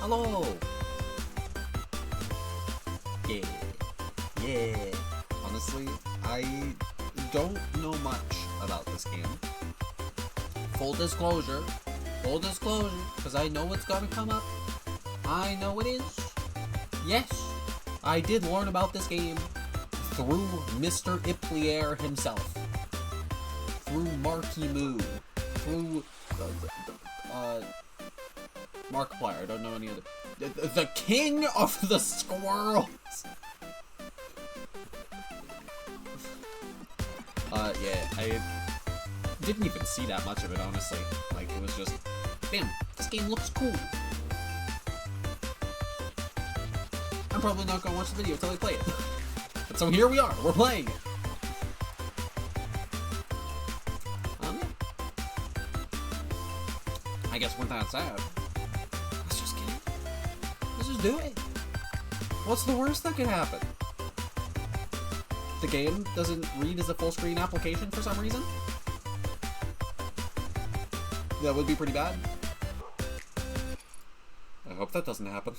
Hello! Yeah. Yeah. Honestly, I don't know much about this game. Full disclosure, because I know what's gonna come up. I know it is. Yes, I did learn about this game through Mr. Iplier himself. Through Marky Moo. Through Markiplier, I don't know any other. The king of the squirrels! Yeah, I didn't even see that much of it, honestly. Like, it was just, damn, this game looks cool. I'm probably not gonna watch the video until I play it. But so here we are, we're playing it. Yeah. I guess with that said, let's just get it. Let's just do it. What's the worst that could happen? The game doesn't read as a full screen application for some reason? That would be pretty bad. I hope that doesn't happen.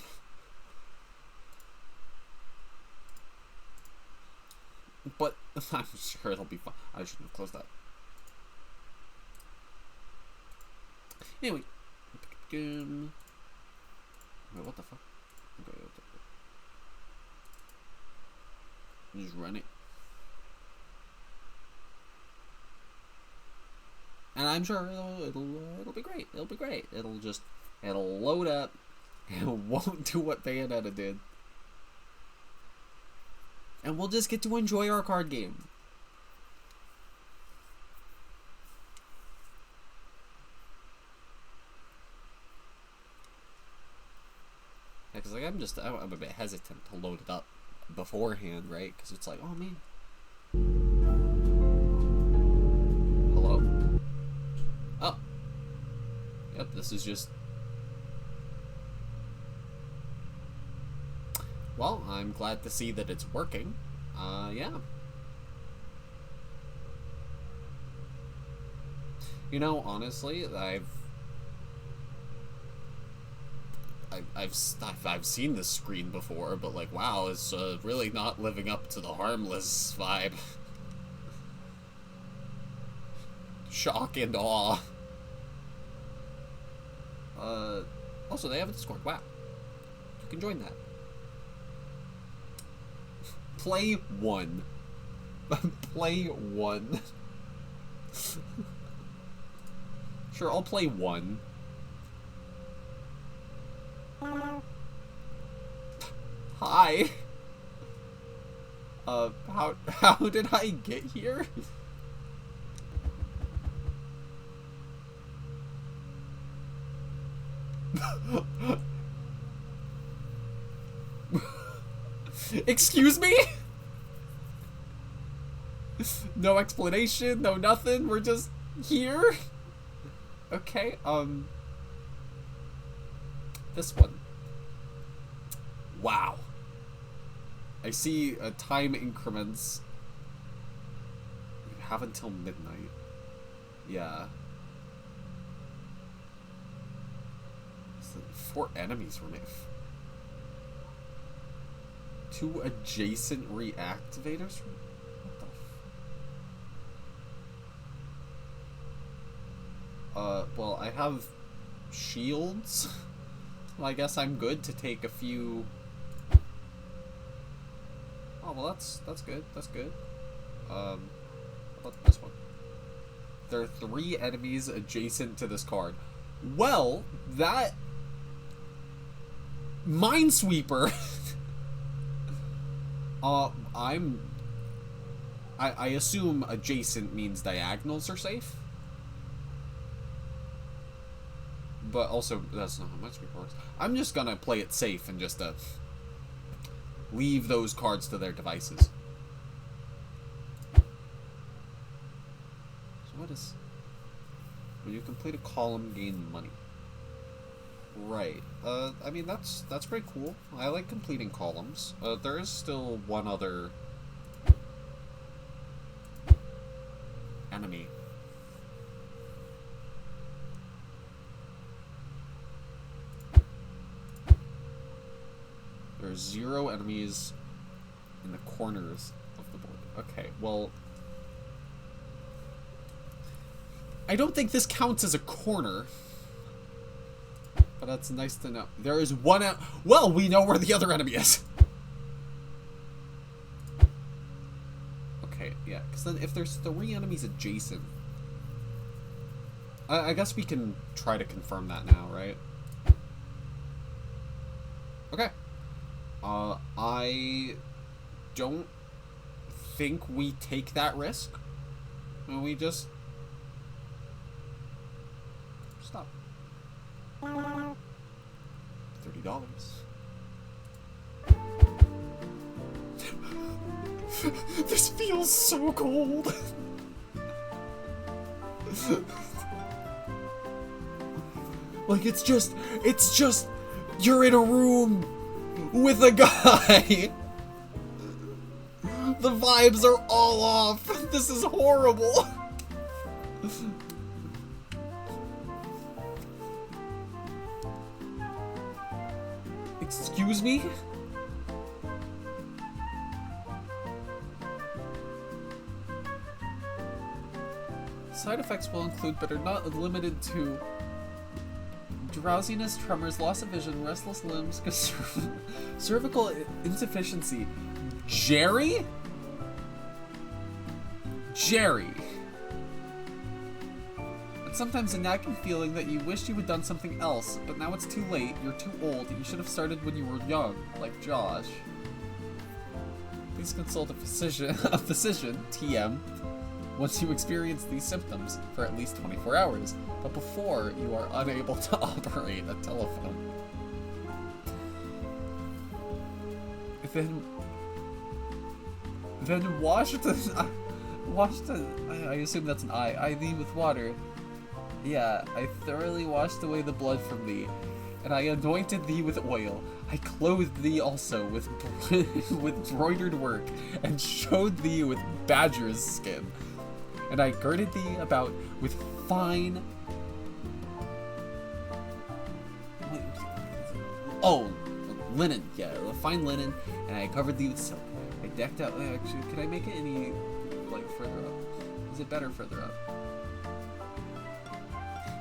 But I'm sure it'll be fine. I shouldn't have closed that. Anyway. Wait, what the fuck? Okay, just run it. And I'm sure it'll be great. It'll be great. It'll load up. It won't do what Bayonetta did. And we'll just get to enjoy our card game. Yeah, cause like I'm a bit hesitant to load it up beforehand, right? Because it's like, oh man. Hello? Oh. Yep, this is just... Well, I'm glad to see that it's working. Yeah. You know, honestly, I've seen this screen before, but like, wow, it's really not living up to the Harmless vibe. Shock and awe. Also, they have a Discord. Wow, you can join that. Play one. Play one. Sure, I'll play one. Hi. How did I get here? Excuse me? No explanation, no nothing, we're just here? Okay, this one. Wow. I see time increments. You have until midnight. Yeah. 4 enemies remain. 2 adjacent reactivators? What the well, I have shields. Well, I guess I'm good to take a few... Oh, well, that's good. That's good. How about this one? There are 3 enemies adjacent to this card. Well, that... Minesweeper! I assume adjacent means diagonals are safe. But also, that's not how Minesweeper works. I'm just gonna play it safe and just, leave those cards to their devices. So what is... When you complete a column, gain money. Right. I mean, that's pretty cool. I like completing columns. There is still one other... enemy. There's 0 enemies in the corners of the board. Okay, well, I don't think this counts as a corner, but that's nice to know. There is one well, we know where the other enemy is. Okay, yeah, because then if there's 3 enemies adjacent, I guess we can try to confirm that now, right? Okay. I don't think we take that risk. We just stop. $30. This feels so cold. Like, it's just, you're in a room with a guy. The vibes are all off. This is horrible. Excuse me? Side effects will include, but are not limited to, drowsiness, tremors, loss of vision, restless limbs, cervical insufficiency. Jerry? And sometimes a nagging feeling that you wished you had done something else, but now it's too late, you're too old, you should have started when you were young, like Josh. Please consult a physician, TM, once you experience these symptoms for at least 24 hours, but before you are unable to operate a telephone. Then wash the, I assume that's an eye thee with water. Yeah, I thoroughly washed away the blood from thee, and I anointed thee with oil. I clothed thee also with broidered work, and showed thee with badger's skin. And I girded thee about with fine... linen. Yeah, fine linen, and I covered thee with silk. I decked out... Actually, can I make it any, like, further up? Is it better further up?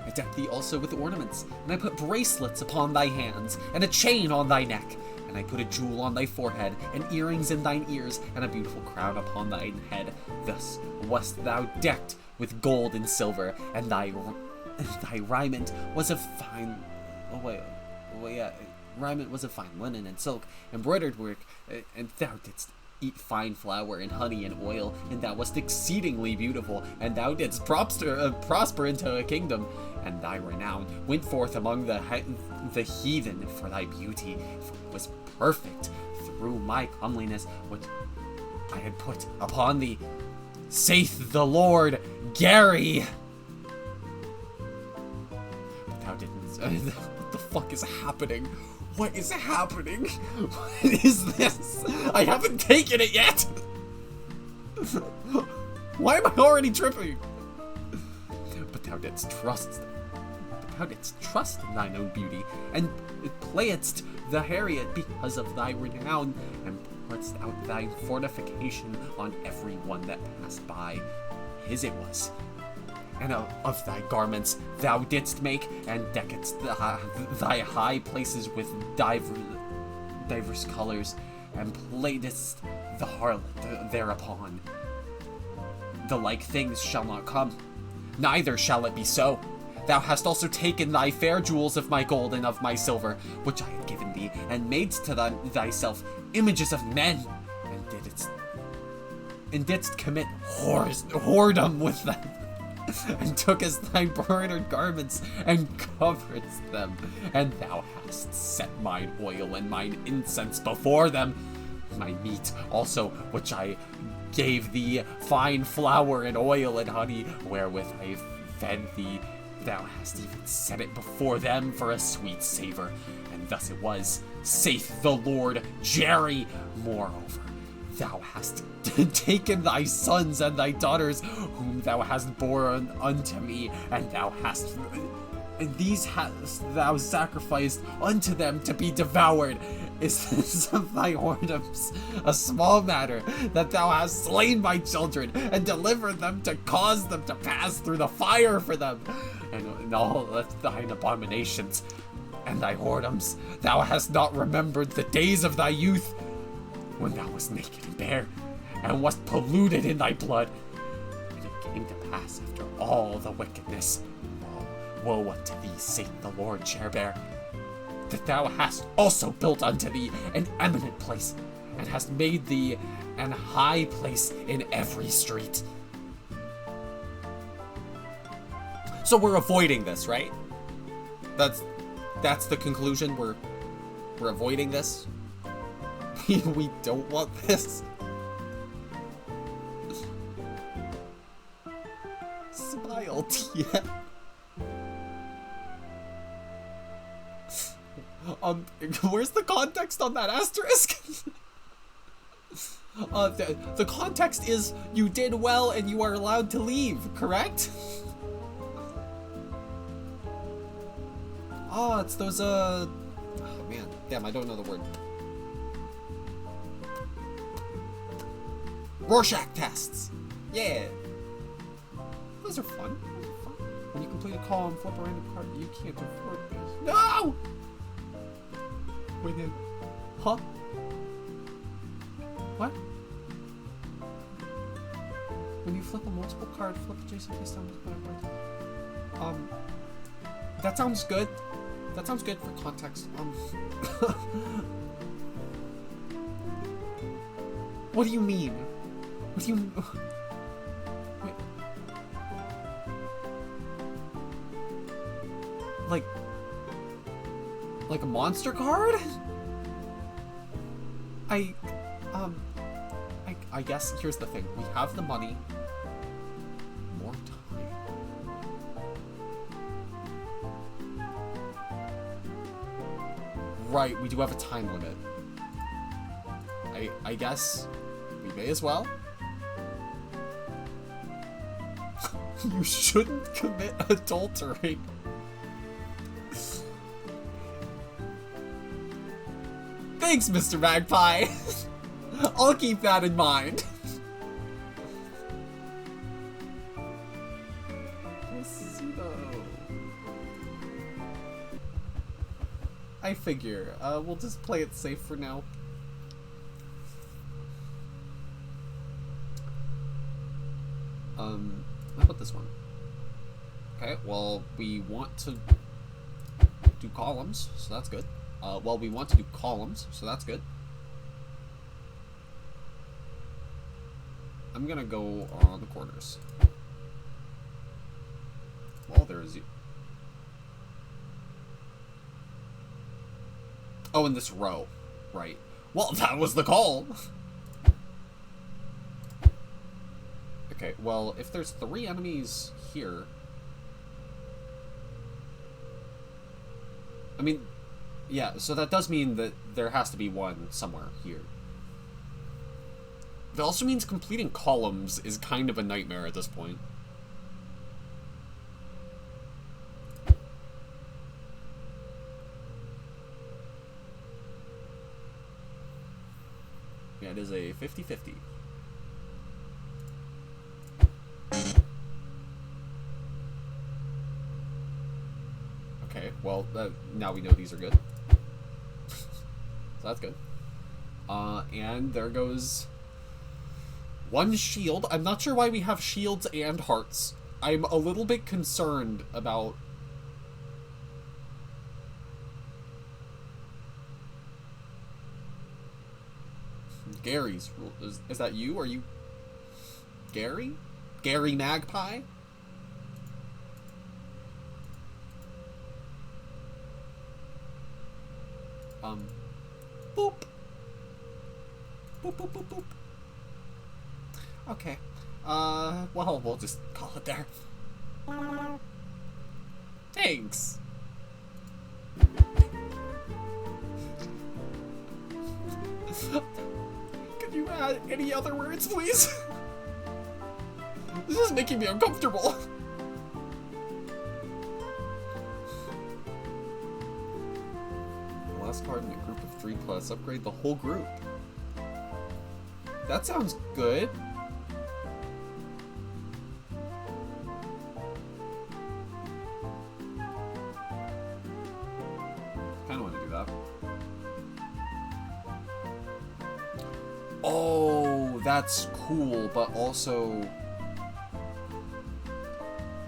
I decked thee also with ornaments, and I put bracelets upon thy hands, and a chain on thy neck. And I put a jewel on thy forehead, and earrings in thine ears, and a beautiful crown upon thine head. Thus wast thou decked with gold and silver, and thy raiment was of fine... raiment was of fine linen and silk, embroidered work, and thou didst eat fine flour and honey and oil, and thou wast exceedingly beautiful, and thou didst prosper into a kingdom, and thy renown went forth among the heathen for thy beauty, for it was perfect through my comeliness, which I had put upon thee, saith the Lord Gary. But thou didn't. What the fuck is happening? What is happening? What is this? I haven't taken it yet! Why am I already tripping? But thou didst trust in thine own beauty, and playedst the harriet because of thy renown, and pouredst out thy fortification on every one that passed by. His it was. And of thy garments thou didst make, and deckest thy high places with divers colors, and playedst the harlot thereupon. The like things shall not come, neither shall it be so. Thou hast also taken thy fair jewels of my gold and of my silver, which I had given thee, and madest to thyself images of men, and didst commit whoredom with them. And tookest thy broidered garments, and coveredst them, and thou hast set mine oil and mine incense before them. My meat also, which I gave thee, fine flour and oil and honey, wherewith I fed thee, thou hast even set it before them for a sweet savor. And thus it was, saith the Lord Jerry. Moreover, thou hast taken thy sons and thy daughters, whom thou hast borne unto me, and thou hast and these thou sacrificed unto them to be devoured. Is this of thy whoredoms a small matter, that thou hast slain my children, and delivered them to cause them to pass through the fire for them, and in all of thine abominations and thy whoredoms, thou hast not remembered the days of thy youth, when thou wast naked and bare, and wast polluted in thy blood. And it came to pass after all the wickedness, woe unto thee, Satan the Lord Chairbear, that thou hast also built unto thee an eminent place, and hast made thee an high place in every street. So we're avoiding this, right? That's the conclusion. We're avoiding this. We don't want this. Smile, Tia. Where's the context on that asterisk? The context is you did well and you are allowed to leave, correct? Oh, it's those, oh man, damn, I don't know the word. Rorschach tests! Yeah! Those are fun. When you complete a call and flip a random card, you can't afford this. No! Wait, then. Huh? What? When you flip a multiple card, flip adjacent face down with whatever. That sounds good. That sounds good for context. What do you mean? What do you... Wait. Like a monster card? I guess here's the thing. We have the money. More time. Right, we do have a time limit. I guess we may as well. You shouldn't commit adultery. Thanks, Mr. Magpie. I'll keep that in mind. I figure. We'll just play it safe for now. How about this one? Okay, well, we want to do columns, so that's good. Well, we want to do columns, so that's good. I'm gonna go on the corners. Well, there's you. Oh, in this row. Right. Well, that was the call! Okay, well, if there's 3 enemies here... I mean, yeah, so that does mean that there has to be one somewhere here. It also means completing columns is kind of a nightmare at this point. Yeah, it is a 50-50. Okay, well, now we know these are good. So that's good. And there goes one shield. I'm not sure why we have shields and hearts. I'm a little bit concerned about... Gary's rule. Is that you? Are you... Gary? Gary Magpie? Boop. Boop, boop, boop, boop. Okay. Well, we'll just call it there. Thanks. Can you add any other words, please? This is making me uncomfortable. class card in a group of 3 plus. Upgrade the whole group. That sounds good. Kinda wanna do that. Oh, that's cool, but also...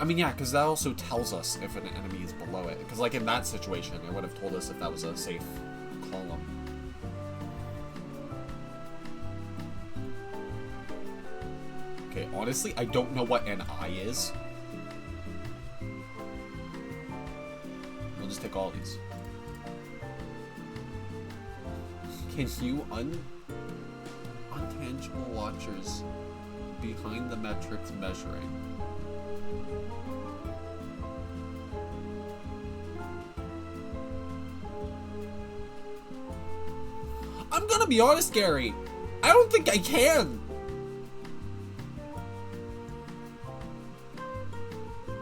I mean, yeah, because that also tells us if an enemy is below it. Because, like, in that situation, it would have told us if that was a safe column. Okay, honestly, I don't know what an eye is. We'll just take all of these. Can you untangible watchers behind the metrics measuring? I'm gonna be honest, Gary. I don't think I can.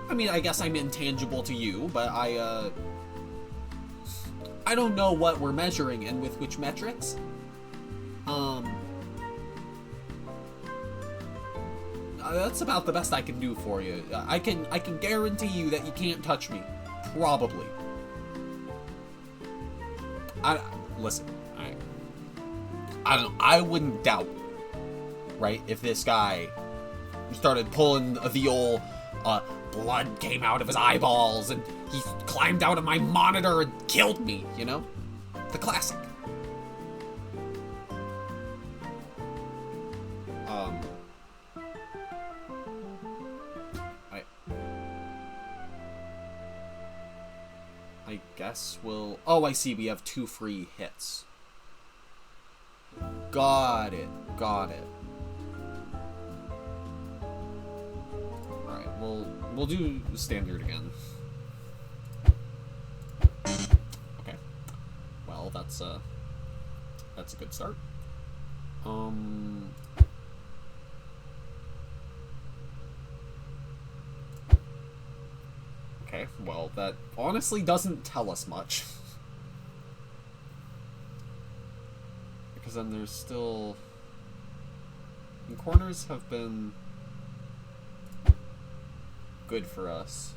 I mean, I guess I'm intangible to you, but I don't know what we're measuring and with which metrics. That's about the best I can do for you. I can guarantee you that you can't touch me. Probably. Listen. I don't know, I wouldn't doubt, right, if this guy started pulling the old, blood came out of his eyeballs, and he climbed out of my monitor and killed me, you know? The classic. I guess we'll... Oh, I see, we have 2 free hits. Got it. Got it. Alright, we'll do standard again. Okay. Well, that's a good start. Okay, well, that honestly doesn't tell us much. Because then there's still... And corners have been good for us.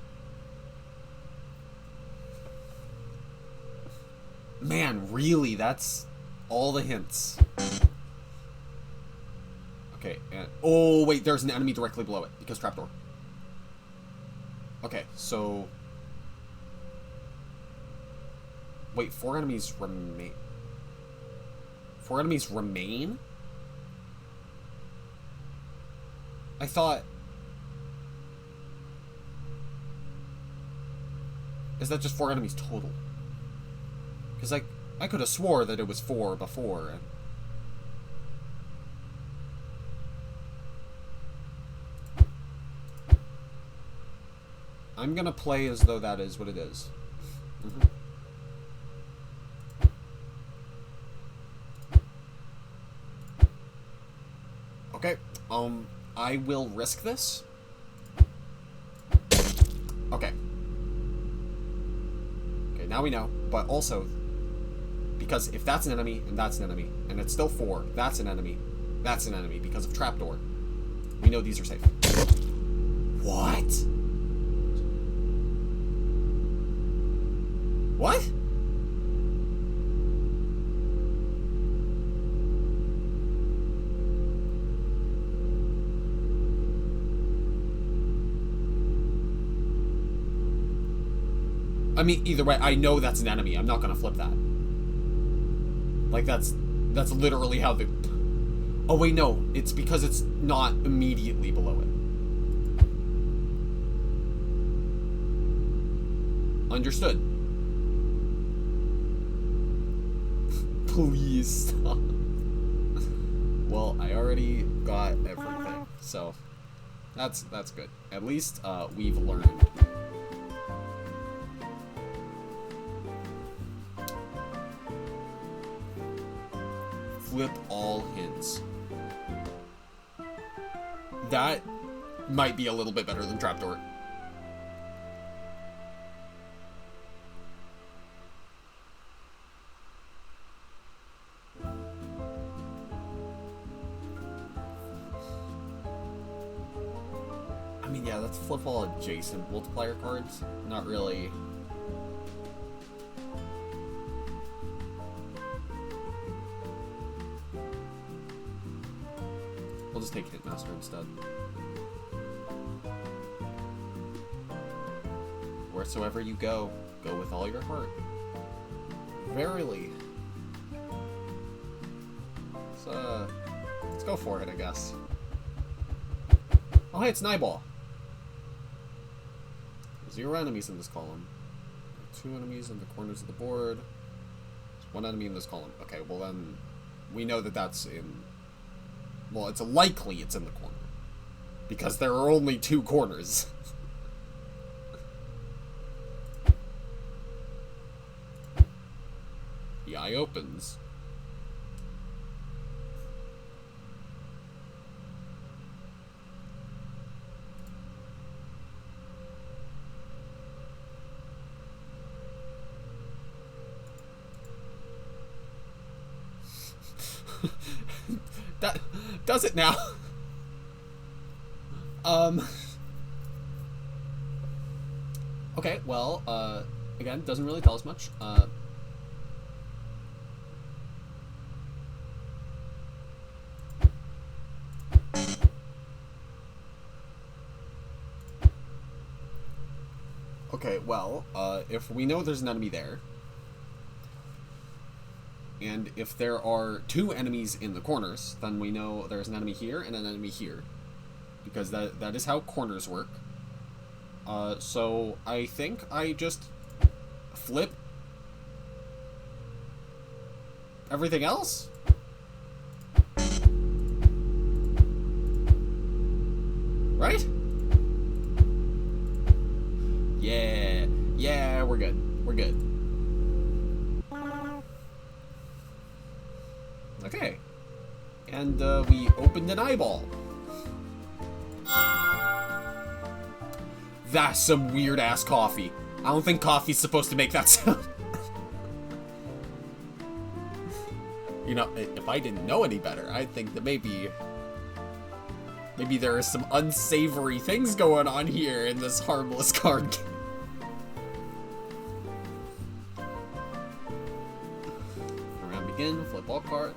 Man, really? That's all the hints. Okay, and... Oh, wait, there's an enemy directly below it, because trapdoor. Okay, so... Wait, 4 enemies remain... 4 enemies remain? I thought... Is that just 4 enemies total? Because I could have swore that it was 4 before. And... I'm gonna play as though that is what it is. Mm-hmm. Okay, I will risk this. Okay. Okay, now we know, but also, because if that's an enemy, and that's an enemy, and it's still 4, that's an enemy, because of trapdoor, we know these are safe. What? What? I mean, either way, I know that's an enemy. I'm not gonna flip that. Like, that's literally how the... Oh, wait, no. It's because it's not immediately below it. Understood. Please stop. Well, I already got everything, so that's good. At least, we've learned. Flip all hints. That might be a little bit better than trapdoor. flip all adjacent multiplier cards. Not really. We'll just take Hitmaster instead. Wheresoever you go, go with all your heart. Verily. Let's go for it, I guess. Oh, hey, it's an eyeball. 0 enemies in this column. 2 enemies in the corners of the board. There's 1 enemy in this column. Okay, well then, we know that that's in... Well, it's likely it's in the corner. Because there are only 2 corners. The eye opens. That does it now. Okay, well, again, doesn't really tell us much. Okay, well, if we know there's an enemy there, and if there are 2 enemies in the corners, then we know there's an enemy here and an enemy here. Because that is how corners work. So I think I just flip everything else? Right? Yeah, we're good. We're good. Okay. And we opened an eyeball. That's some weird-ass coffee. I don't think coffee's supposed to make that sound. You know, if I didn't know any better, I'd think that maybe there are some unsavory things going on here in this Harmless card game. Around begin, flip all card.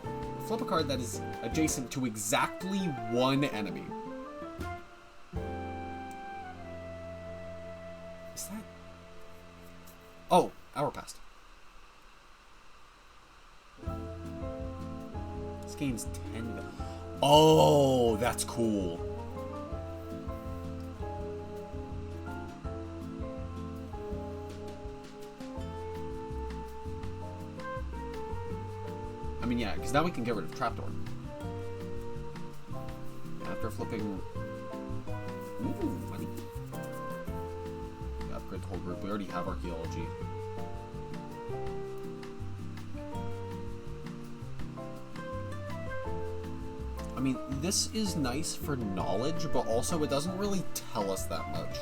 Flip a card that is adjacent to exactly 1 enemy. Is that... Oh, hour passed. This game's 10... Oh, that's cool. I mean, yeah, because now we can get rid of Trapdoor. After flipping... Ooh, money. Upgrade the whole group. We already have Archaeology. I mean, this is nice for knowledge, but also it doesn't really tell us that much.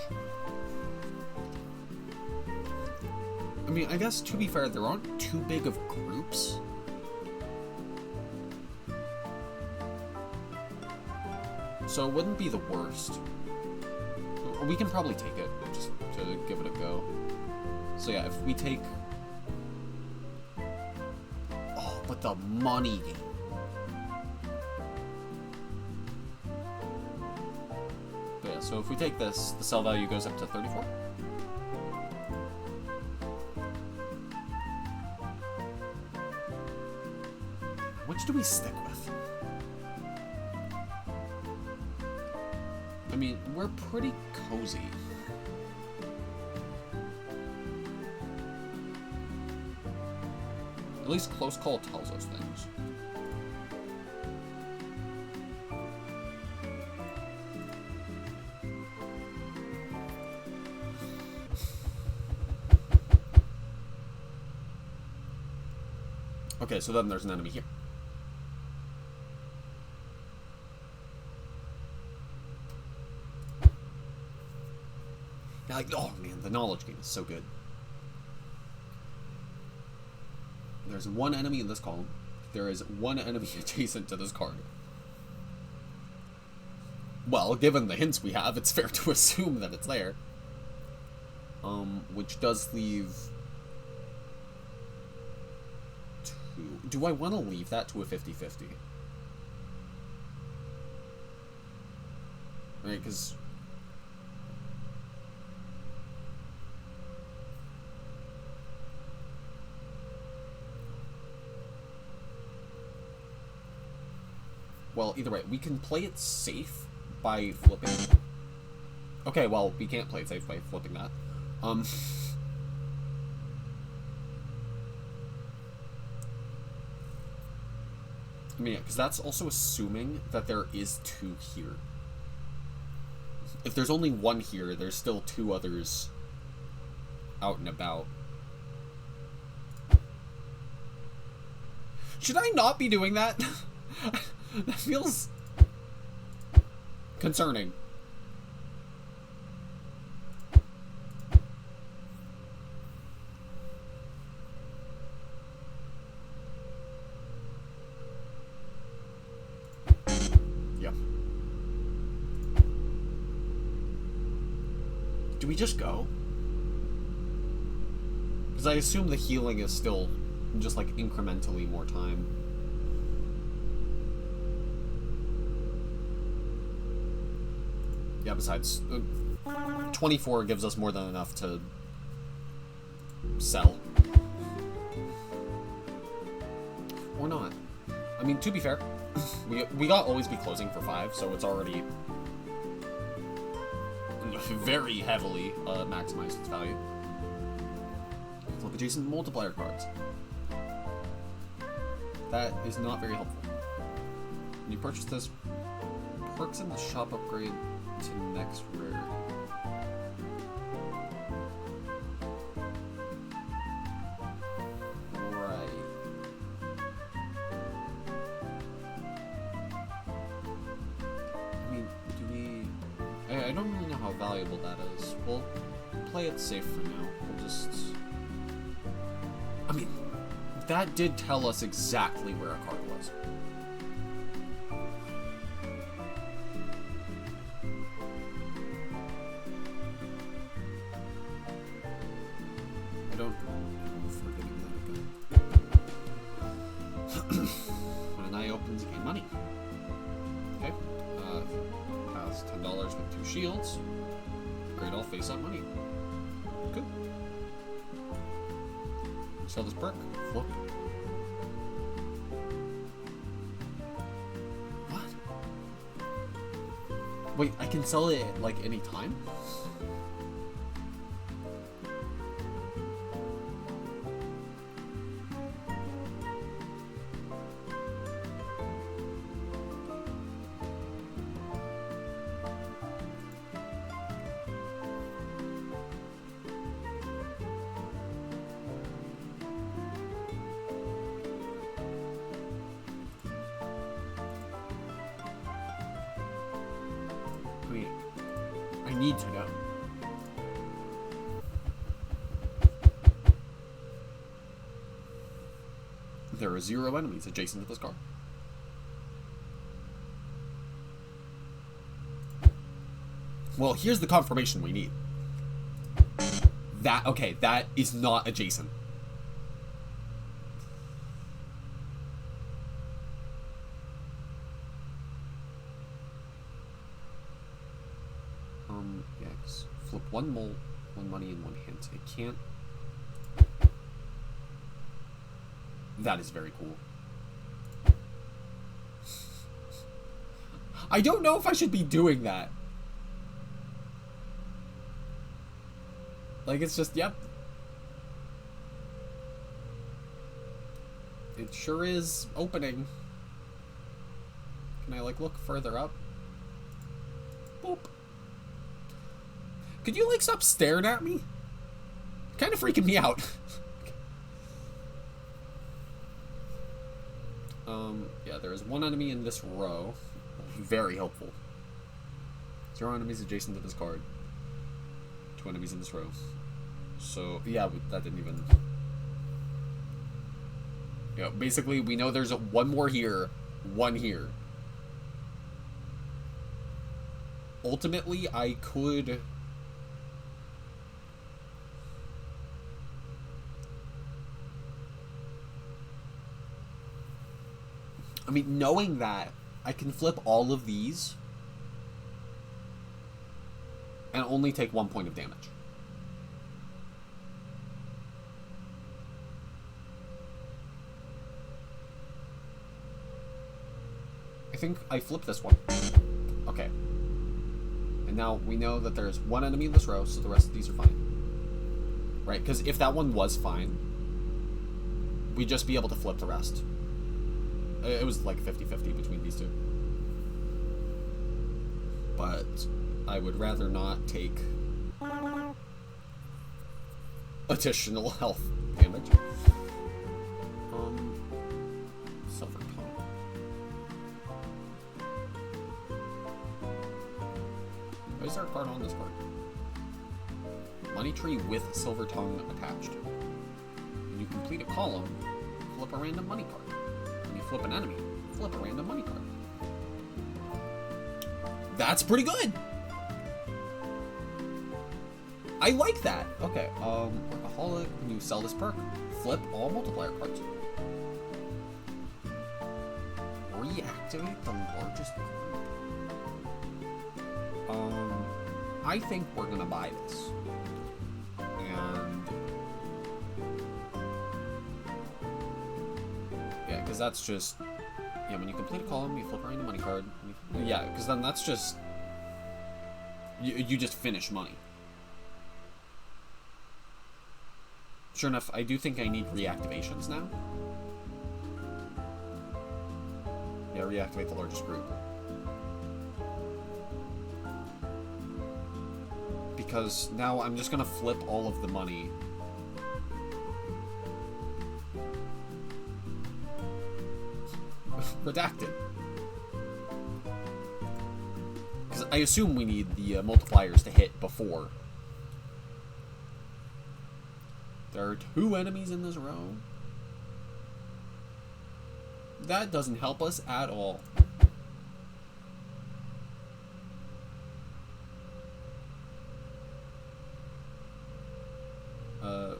I mean, I guess, to be fair, there aren't too big of groups. So it wouldn't be the worst. We can probably take it, just to give it a go. So yeah, if we take... Oh, but the money game. But yeah, so if we take this, the sell value goes up to 34. Which do we stick with? I mean, we're pretty cozy. At least close call tells us things. Okay, so then there's an enemy here. Like, oh man, the knowledge game is so good. There's 1 enemy in this column. There is 1 enemy adjacent to this card. Well, given the hints we have, it's fair to assume that it's there. Which does leave... two. Do I want to leave that to a 50-50? Right, because... Well, either way, we can play it safe by flipping. Okay, well, we can't play it safe by flipping that. I mean, yeah, because that's also assuming that there is two here. If there's only one here, there's still two others out and about. Should I not be doing that? That feels concerning. Yeah. Do we just go? Because I assume the healing is still just like incrementally more time. Yeah, besides, 24 gives us more than enough to sell. Or not. I mean, to be fair, we got always be closing for 5, so it's already very heavily maximized its value. Flip adjacent multiplier cards. That is not very helpful. When you purchase this, perks in the shop upgrade to next rare. Right. I mean, do we... I don't really know how valuable that is. We'll play it safe for now. We'll just... I mean, that did tell us exactly where a card was. Shields. Great, all face up money. Good. Sell this perk. Flip. What? Wait, I can sell it at, like, any time? Need to know. There are 0 enemies adjacent to this card. Well, here's the confirmation we need. Okay, that is not adjacent. Flip 1 mole, 1 money, and 1 hint. It can't... That is very cool. I don't know if I should be doing that. Like, it's just, yep. It sure is opening. Can I, like, look further up? Boop. Could you, like, stop staring at me? Kind of freaking me out. Yeah, there is 1 enemy in this row. Very helpful. 0 enemies adjacent to this card. 2 enemies in this row. So, yeah, that didn't even... Yeah, basically, we know there's 1 more here, 1 here. ultimately, I could... I mean, knowing that, I can flip all of these and only take 1 point of damage. I think I flip this one. Okay. And now we know that there's one enemy in this row, so the rest of these are fine. Right? Because if that one was fine, we'd just be able to flip the rest. It was like 50-50 between these two. But I would rather not take additional health damage. Silver tongue. Why is there a card on this card? Money tree with silver tongue attached. When you complete a column, flip a random money card. When you flip an enemy, flip a random money card. That's pretty good! I like that! Okay, Workaholic, when you sell this perk, flip all multiplier cards. Reactivate the largest group. I think we're gonna buy this. And... yeah, because that's just... yeah, when you complete a column, you flip around the money card. Yeah, because then that's just... you just finish money. Sure enough, I do think I need reactivations now. Yeah, reactivate the largest group. Because now I'm just gonna flip all of the money. Redacted. Because I assume we need the multipliers to hit before. There are 2 enemies in this row. That doesn't help us at all.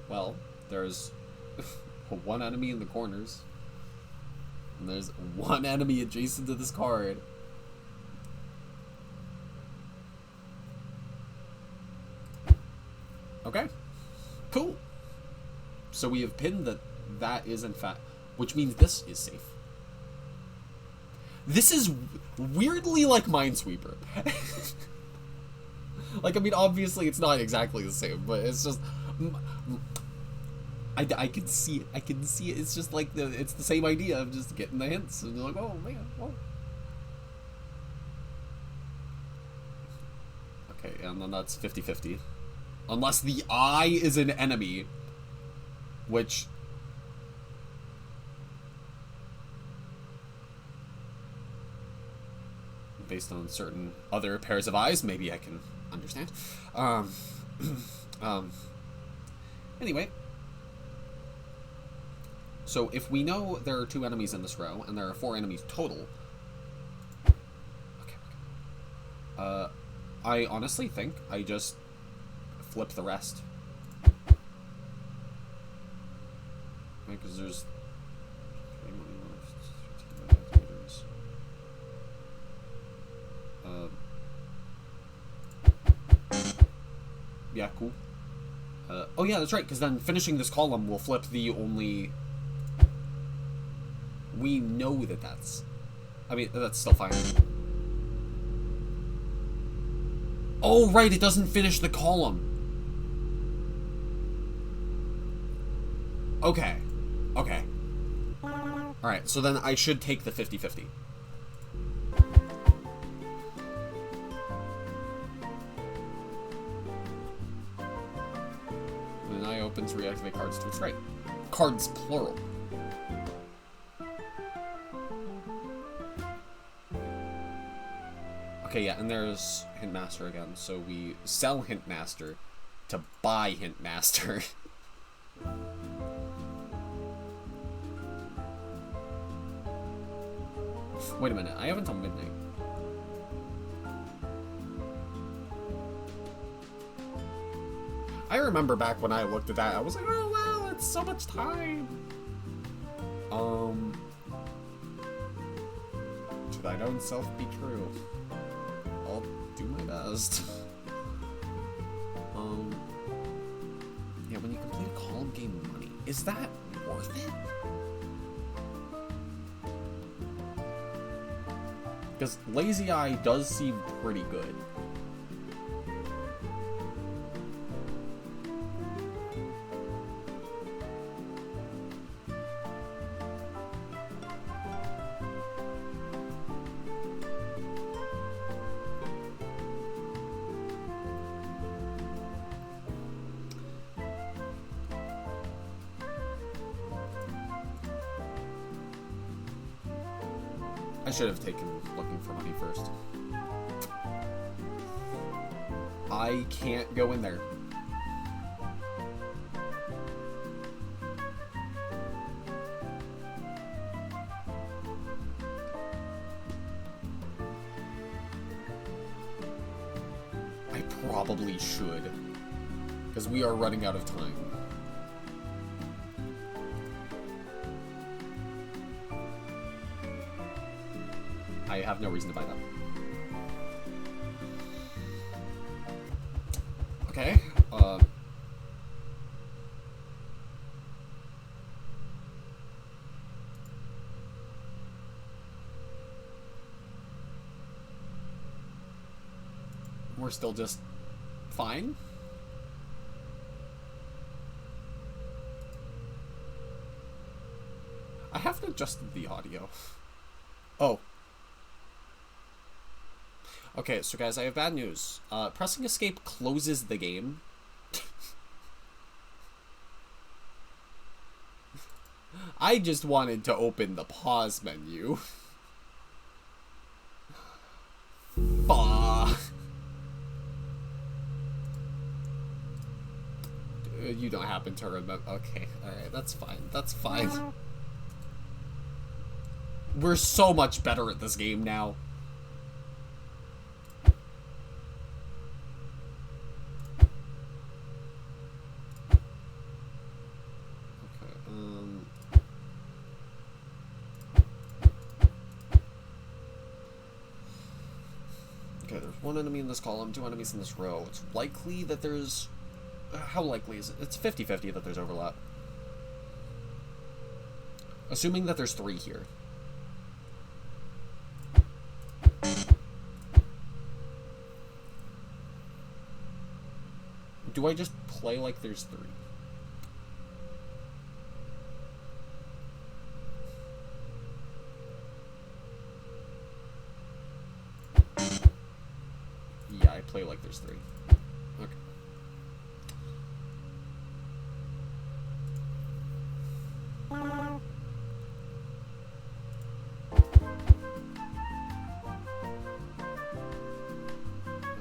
Well, there's 1 enemy in the corners. And there's 1 enemy adjacent to this card. Okay. Cool. So we have pinned that is in fact... which means this is safe. This is weirdly like Minesweeper. Like, I mean, obviously it's not exactly the same, but it's just... I can see it. I can see it. It's just like it's the same idea of just getting the hints and you're like, oh man, whoa. Okay, and then that's 50-50. Unless the eye is an enemy, which... based on certain other pairs of eyes, maybe I can understand. Anyway. So if we know there are 2 enemies in this row, and there are 4 enemies total... okay. I honestly think I just flip the rest. Because there's... yeah, cool. Oh yeah, that's right, because then finishing this column will flip the only... we know that that's... I mean, that's still fine. Oh, right, it doesn't finish the column. Okay. Okay. Alright, so then I should take the 50-50. When an eye opens, reactivate cards to its right. Cards, plural. Okay, yeah, and there's Hint Master again. So we sell Hint Master to buy Hint Master. Wait a minute, I have until midnight. I remember back when I looked at that, I was like, oh wow, it's so much time. To thine own self be true. I'll do my best. Yeah, when you complete a column, gain money. Is that worth it? Because Lazy Eye does seem pretty good. I should have taken looking for money first. I can't go in there. I probably should, because we are running out of time. I have no reason to buy them. Okay, we're still just fine. I haven't adjusted the audio. Oh. Okay, so guys, I have bad news. Pressing escape closes the game. I just wanted to open the pause menu. Fuck. You don't happen to remember. Okay, alright, that's fine. That's fine. We're so much better at this game now. Okay, there's one enemy in this column, 2 enemies in this row. It's likely that there's... how likely is it? It's 50-50 that there's overlap. Assuming that there's 3 here. Do I just play like there's 3? Yeah, I play like there's 3. Okay.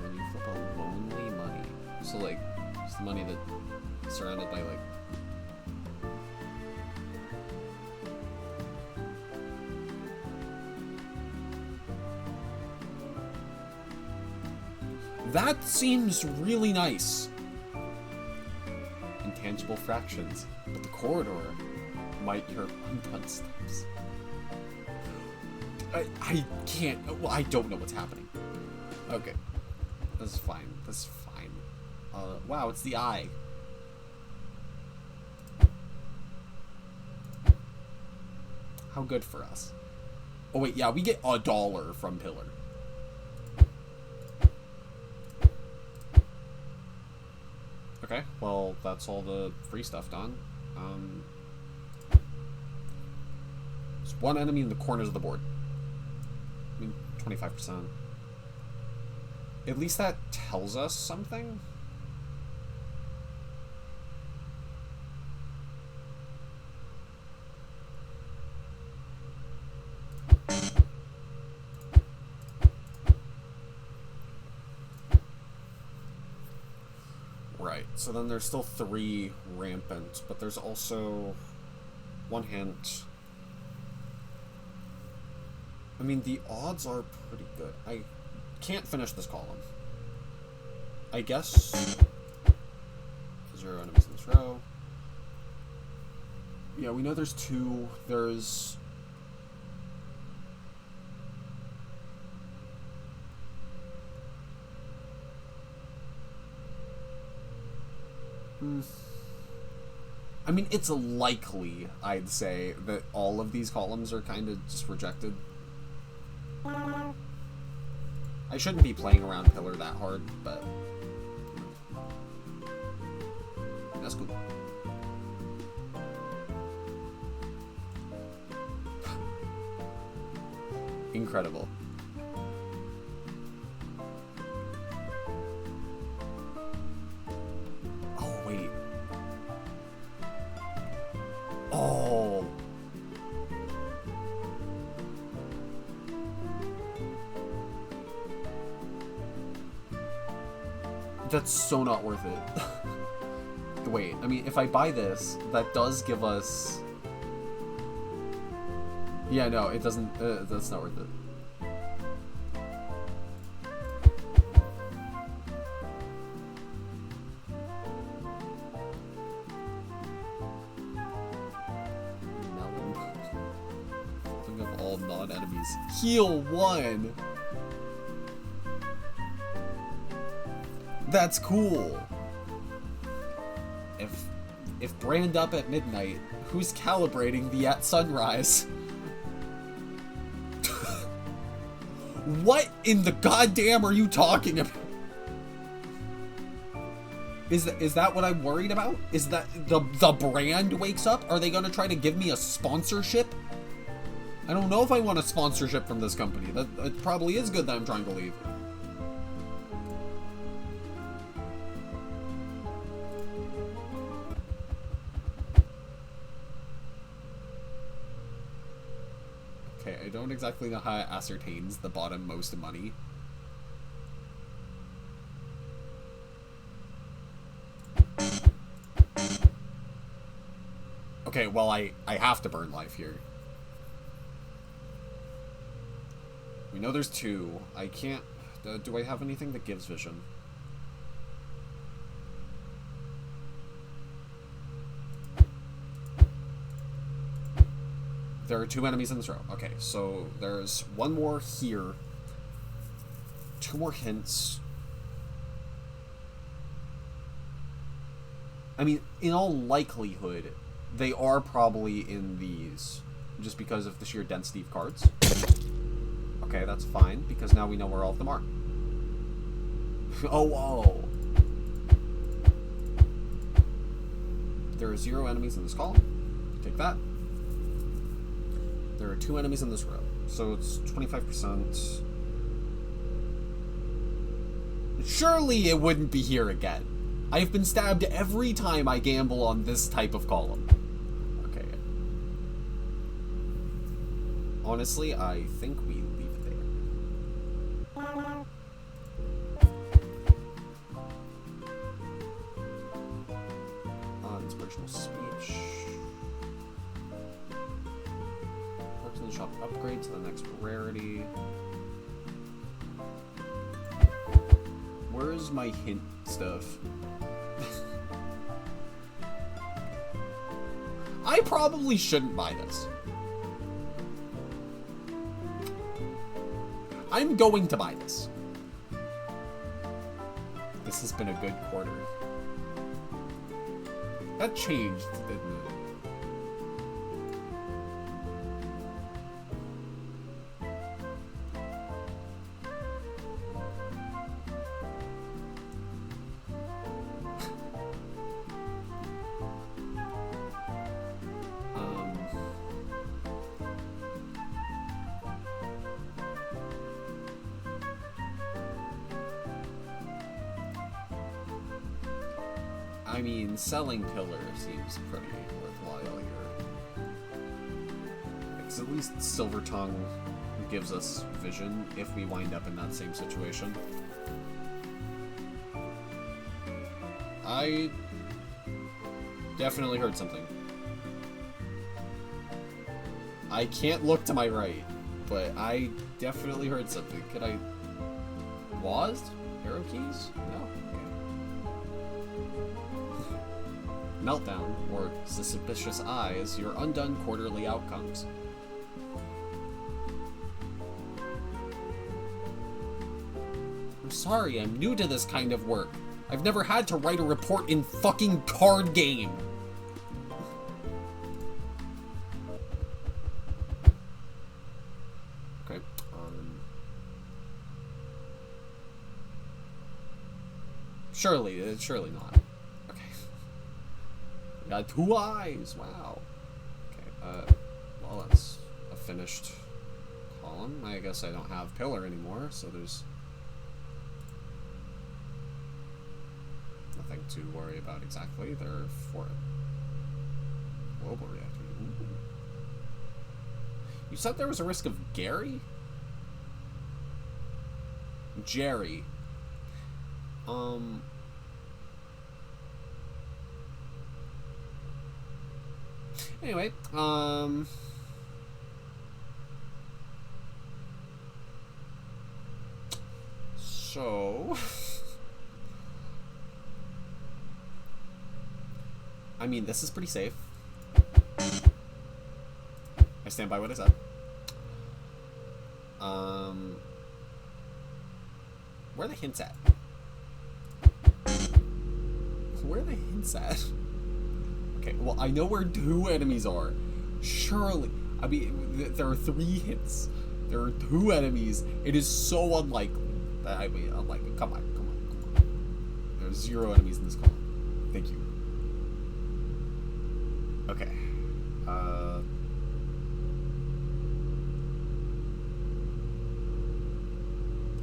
When you flip a lonely money. So like, it's the money that's surrounded by like... That seems really nice. Intangible fractions, but the corridor might hurt untouched steps. I can't. Well, I don't know what's happening. Okay, that's fine. That's fine. Wow, it's the eye. How good for us. Oh wait, yeah, we get $1 from Pillar. Okay, well, that's all the free stuff done. There's 1 enemy in the corners of the board. I mean, 25%. At least that tells us something. Right, so then there's still 3 rampant, but there's also 1 hint. I mean, the odds are pretty good. I can't finish this column. I guess... Yeah, we know there's 2. There's... I mean, it's likely, I'd say, that all of these columns are kind of just rejected. I shouldn't be playing around pillar that hard, but... that's cool. Incredible. Oh, wait. Oh. That's so not worth it. Wait, I mean, if I buy this, that does give us... yeah, no, it doesn't... that's not worth it. Think of all non-enemies. Heal 1! That's cool! If brand up at midnight, who's calibrating the at sunrise? What in the goddamn are you talking about? Is that what I'm worried about? Is that the brand wakes up? Are they gonna try to give me a sponsorship? I don't know if I want a sponsorship from this company. It probably is good that I'm trying to leave. Okay, I don't exactly know how it ascertains the bottom most money. Okay, well, I have to burn life here. We know there's 2. I can't... do I have anything that gives vision? There are 2 enemies in this row. Okay, so there's 1 more here. 2 more hints. I mean, in all likelihood, they are probably in these, just because of the sheer density of cards. Okay, that's fine, because now we know where all of them are. Oh, whoa! There are 0 enemies in this column. Take that. There are 2 enemies in this row, so it's 25%. Surely it wouldn't be here again. I've been stabbed every time I gamble on this type of column. Okay. Honestly, I think we leave it there. Inspirational speech. Works in the shop upgrade to the next rarity. Where's my hint stuff? I probably shouldn't buy this. I'm going to buy this. This has been a good quarter. That changed, didn't it? I mean, selling Pillar seems pretty worthwhile here. Because at least Silver Tongue gives us vision if we wind up in that same situation. I definitely heard something. I can't look to my right, but I definitely heard something. Could I... paused? Arrow keys? No? meltdown, or suspicious eyes, your undone quarterly outcomes. I'm sorry, I'm new to this kind of work. I've never had to write a report in fucking card game. Okay, surely not. Okay. Got 2 eyes, wow. Okay, well, that's a finished column. I guess I don't have pillar anymore, so there's nothing to worry about exactly. Therefore, global reactor. Ooh. You said there was a risk of Gary? Jerry. Anyway, so I mean, this is pretty safe. I stand by what I said. Where are the hints at? Where are the hints at? Okay, well, I know where 2 enemies are. Surely. I mean, there are 3 hints. There are 2 enemies. It is so unlikely. I mean, unlikely. Come on. There's 0 enemies in this column. Thank you. Okay.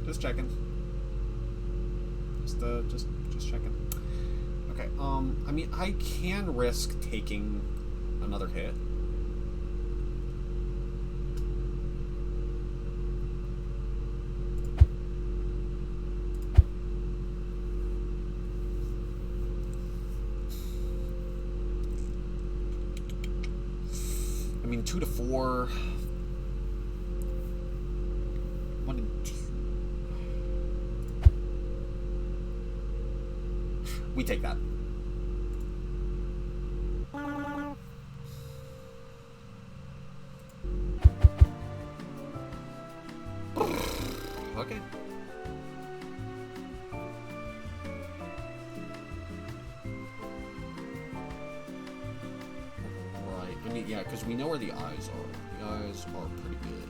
Just checking. Just checking. Okay, I mean, I can risk taking another hit. I mean, 2 to 4. 1 and 2. We take that. Okay. Right. I mean, yeah, because we know where the eyes are. The eyes are pretty good.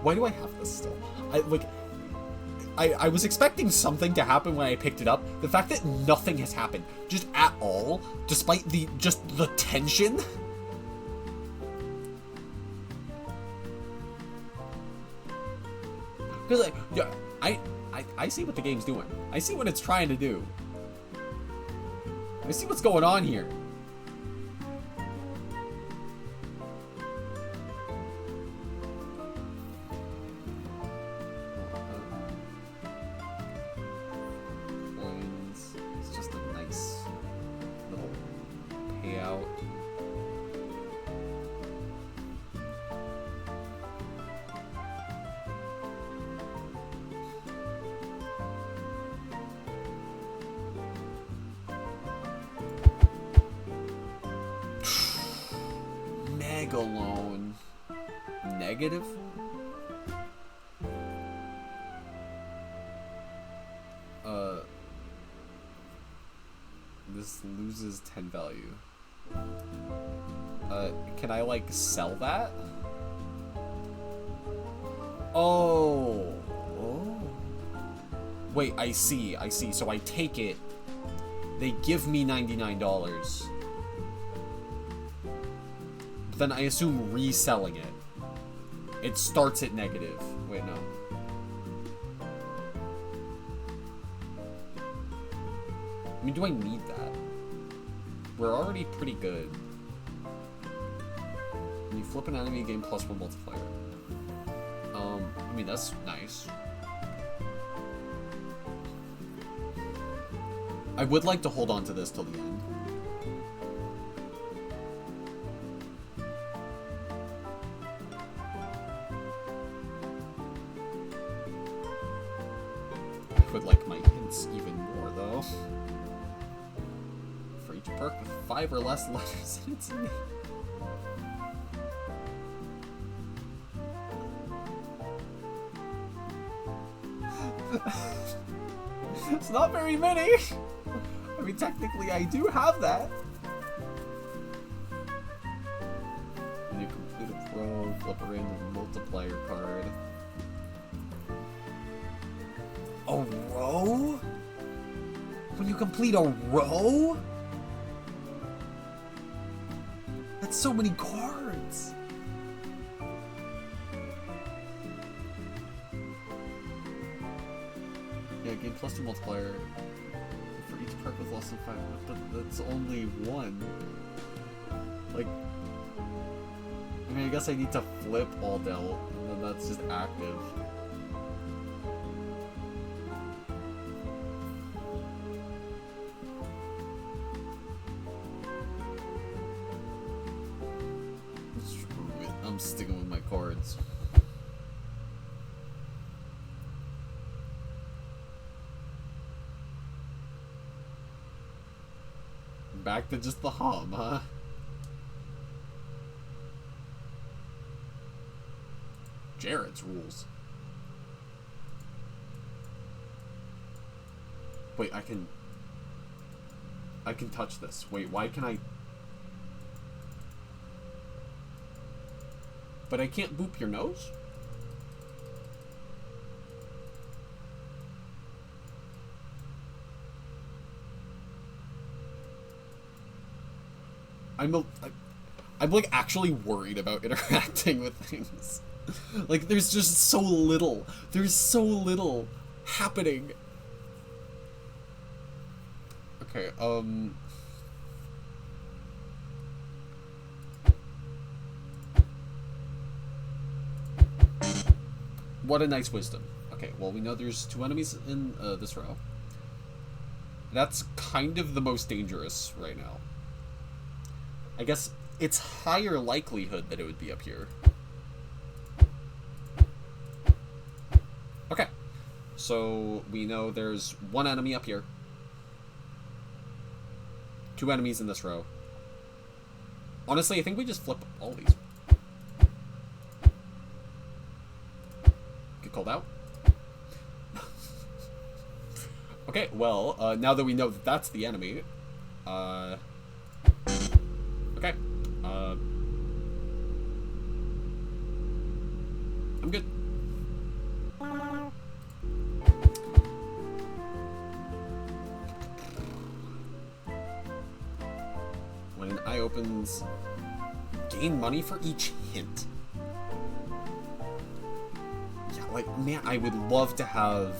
Why do I have this still? I was expecting something to happen when I picked it up. The fact that nothing has happened, just at all, despite the tension. Because I see what the game's doing. I see what it's trying to do. I see what's going on here. It's just a nice little payout. Megalone. Negative? This loses 10 value. Can I, like, sell that? Oh. Wait, I see. So I take it. They give me $99. But then I assume reselling it. It starts at negative. Wait, no. I mean, do I need that? We're already pretty good. When you flip an enemy, gain +1 multiplier. I mean, that's nice. I would like to hold on to this till the end. would like my hints even more, though. For each perk with 5 or less letters in its name. It's not very many! I mean, technically I do have that. When you complete a pro, flip a random multiplier card. A row? When you complete a row? That's so many cards! Yeah, gain +2 multiplier for each perk with less than 5, but that's only one. Like, I mean, I guess I need to flip all dealt, and then that's just active. Screw it, I'm sticking with my cards. Back to just the hum, huh? Jared's rules. Wait, I can touch this. Wait, why can I? But I can't boop your nose? I'm like actually worried about interacting with things. Like there's just so little. There's so little happening. Okay, what a nice wisdom. Okay, well we know there's 2 enemies in this row. That's kind of the most dangerous right now. I guess it's higher likelihood that it would be up here. Okay. So we know there's 1 enemy up here. 2 enemies in this row. Honestly, I think we just flip all these. Get called out. Okay, well, now that we know that that's the enemy, okay. I'm good. When an eye opens, gain money for each hint. Yeah, like, man, I would love to have...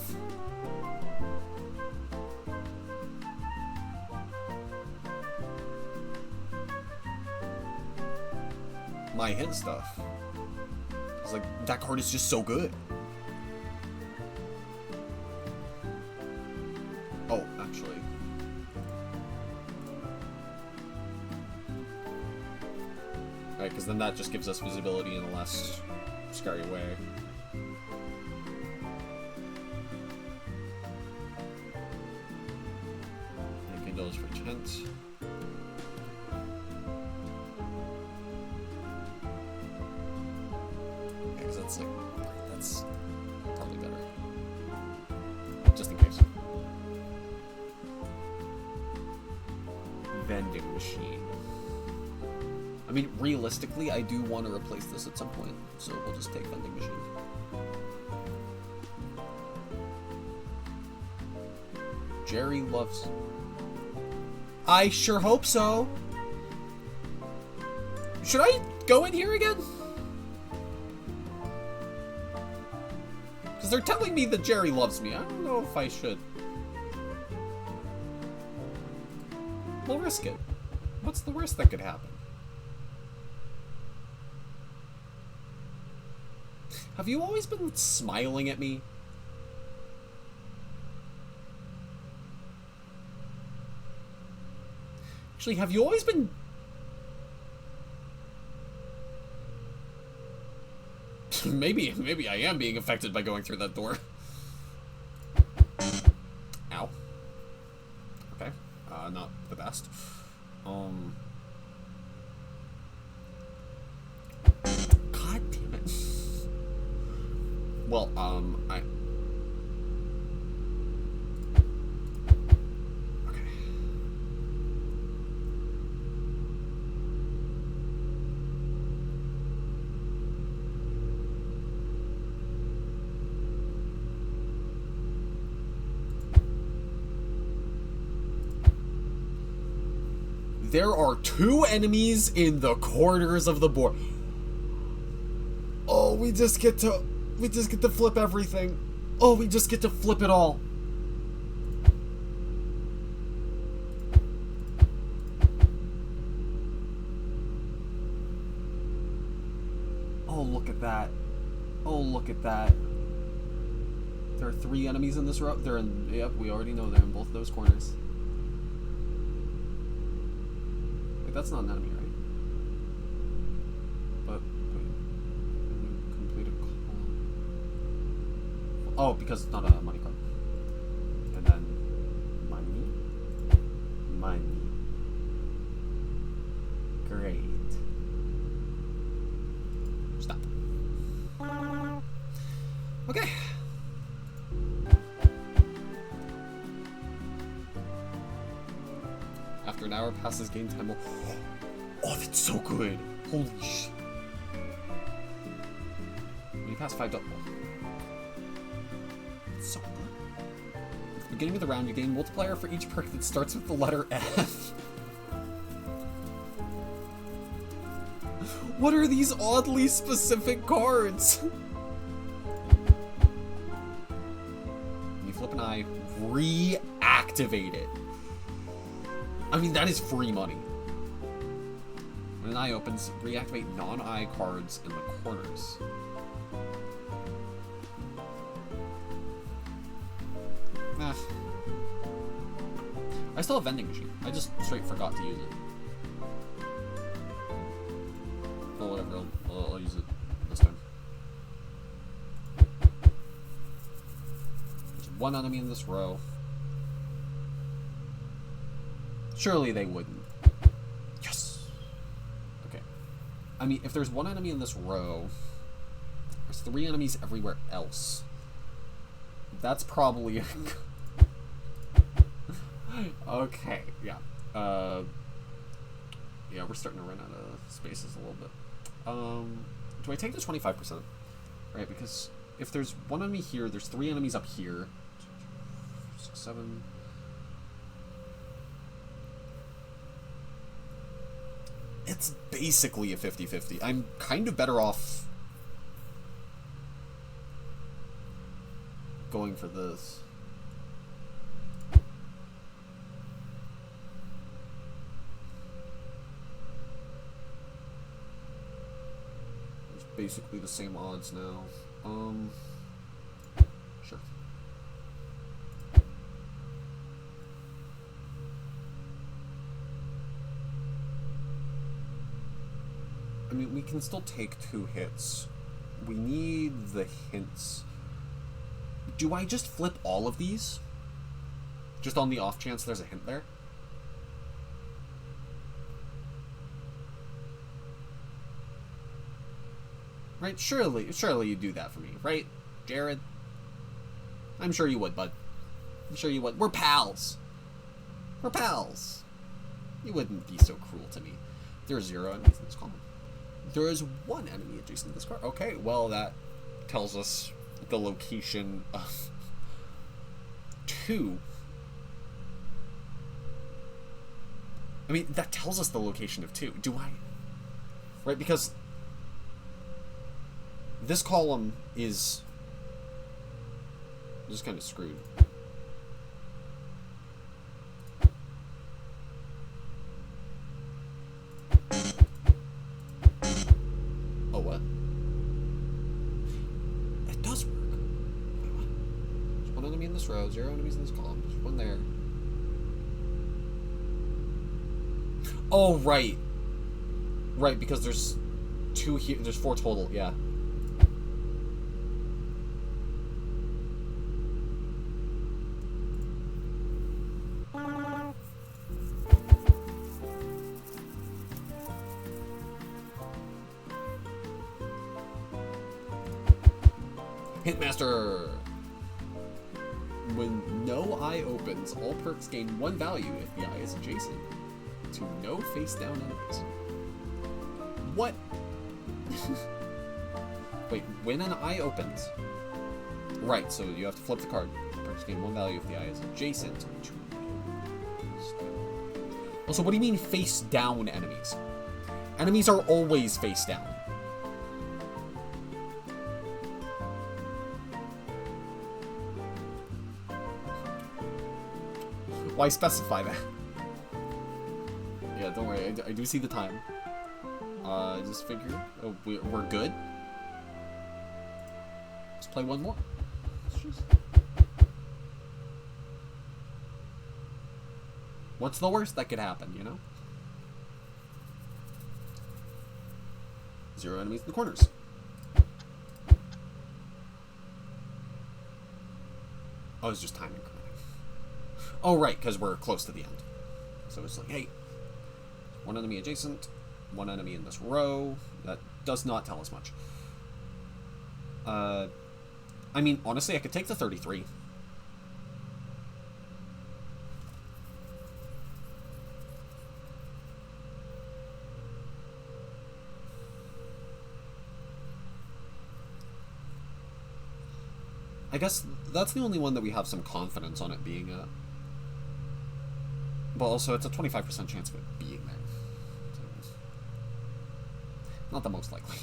my hint stuff. It's like, that card is just so good. Oh, actually. Alright, because then that just gives us visibility in a less scary way. $19 for each hint. That's probably better. Just in case. Vending machine. I mean, realistically, I do want to replace this at some point, so we'll just take vending machine. Jerry loves... I sure hope so! Should I go in here again? They're telling me that Jerry loves me. I don't know if I should. We'll risk it. What's the worst that could happen? Have you always been smiling at me? Actually, have you always been... maybe I am being affected by going through that door. fast. God damn it. Well, okay. There are 2 enemies in the corners of the board. Oh, we just get to flip everything. Oh, we just get to flip it all. Oh, look at that. Oh, look at that. There are 3 enemies in this row. They're in, yep, we already know they're in both those corners. Wait, that's not an enemy, right? But, wait. Complete a column. Oh, because it's not a money card. And then, money. Money. Great. Stop. Okay. After an hour passes game time will... Oh, that's so good. Holy shit. When you pass 5 double. It's so good. At the beginning of the round, you gain multiplier for each perk that starts with the letter F. What are these oddly specific cards? When you flip an eye, reactivate it. I mean, that is free money. When an eye opens, reactivate non-eye cards in the corners. I still have a vending machine. I just straight forgot to use it. Well, whatever. I'll use it this time. There's 1 enemy in this row. Surely they wouldn't. Yes! Okay. I mean, if there's 1 enemy in this row, there's 3 enemies everywhere else. That's probably... Okay, yeah. Yeah, we're starting to run out of spaces a little bit. Do I take the 25%? Right, because if there's 1 enemy here, there's 3 enemies up here. 6, 7... It's basically a 50-50. I'm kind of better off going for this. It's basically the same odds now. Sure. I mean, we can still take 2 hits. We need the hints. Do I just flip all of these? Just on the off chance there's a hint there? Right? Surely you'd do that for me, right, Jared? I'm sure you would, bud. I'm sure you would. We're pals. We're pals. You wouldn't be so cruel to me. There are 0 enemies in this column. There is 1 enemy adjacent to this card. Okay, well, that tells us the location of 2. I mean, that tells us the location of 2. Do I? Right, because this column is just kind of screwed. Oh, what? It does work. Wait, what? There's 1 enemy in this row, 0 enemies in this column. There's 1 there. Oh, right. Right, because there's 2 here. There's 4 total, yeah. Hintmaster! When no eye opens, all perks gain 1 value if the eye is adjacent to no face-down enemies. What? Wait, when an eye opens... Right, so you have to flip the card. Perks gain 1 value if the eye is adjacent to no face-down. Also, what do you mean face-down enemies? Enemies are always face-down. Why specify that? Yeah, don't worry, I do see the time. Just figure... Oh, we're good? Let's play one more. What's the worst that could happen, you know? 0 enemies in the corners. Oh, it's just timing. Oh, right, because we're close to the end. So it's like, hey, 1 enemy adjacent, 1 enemy in this row. That does not tell us much. I mean, honestly, I could take the 33. I guess that's the only one that we have some confidence on it being a... But also, it's a 25% chance of it being there. So, not the most likely.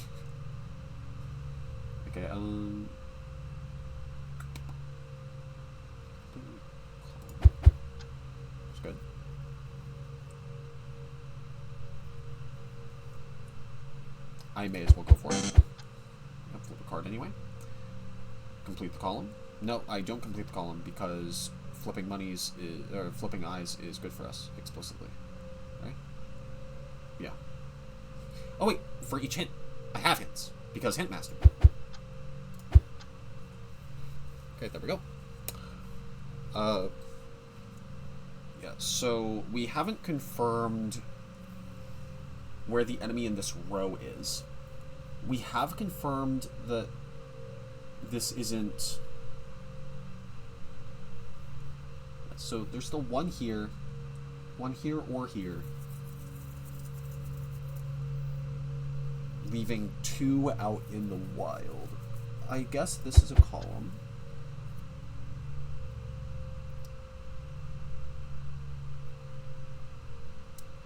Okay, That's good. I may as well go for it. I'll flip a card anyway. Complete the column. No, I don't complete the column because flipping monies is, or flipping eyes is good for us explicitly, right? Yeah. Oh wait, for each hint, I have hints because hint master. Okay, there we go. Yeah. So we haven't confirmed where the enemy in this row is. We have confirmed that this isn't... So there's still 1 here or here, leaving 2 out in the wild. I guess this is a column.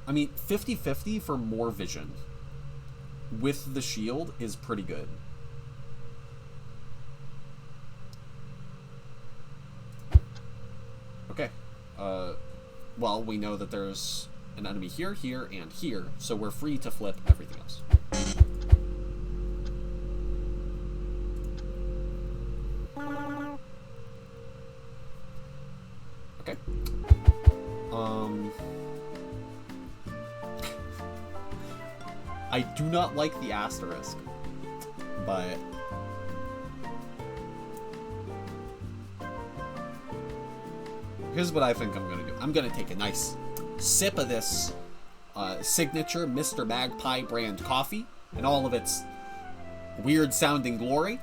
I mean, 50-50 for more vision with the shield is pretty good. Okay. Well, we know that there's an enemy here, here, and here, so we're free to flip everything else. Okay. I do not like the asterisk, but... Here's what I think I'm going to do. I'm going to take a nice sip of this signature Mr. Magpie brand coffee and all of its weird-sounding glory.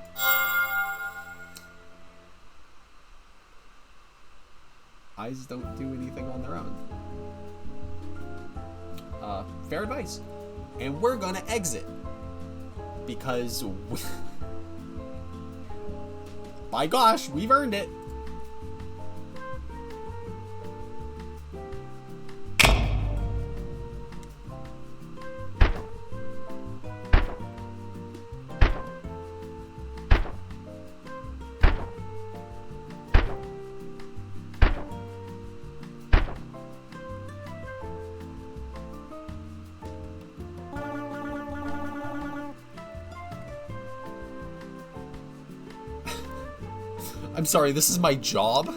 Eyes don't do anything on their own. Fair advice. And we're going to exit. Because... by gosh, we've earned it. I'm sorry, this is my job?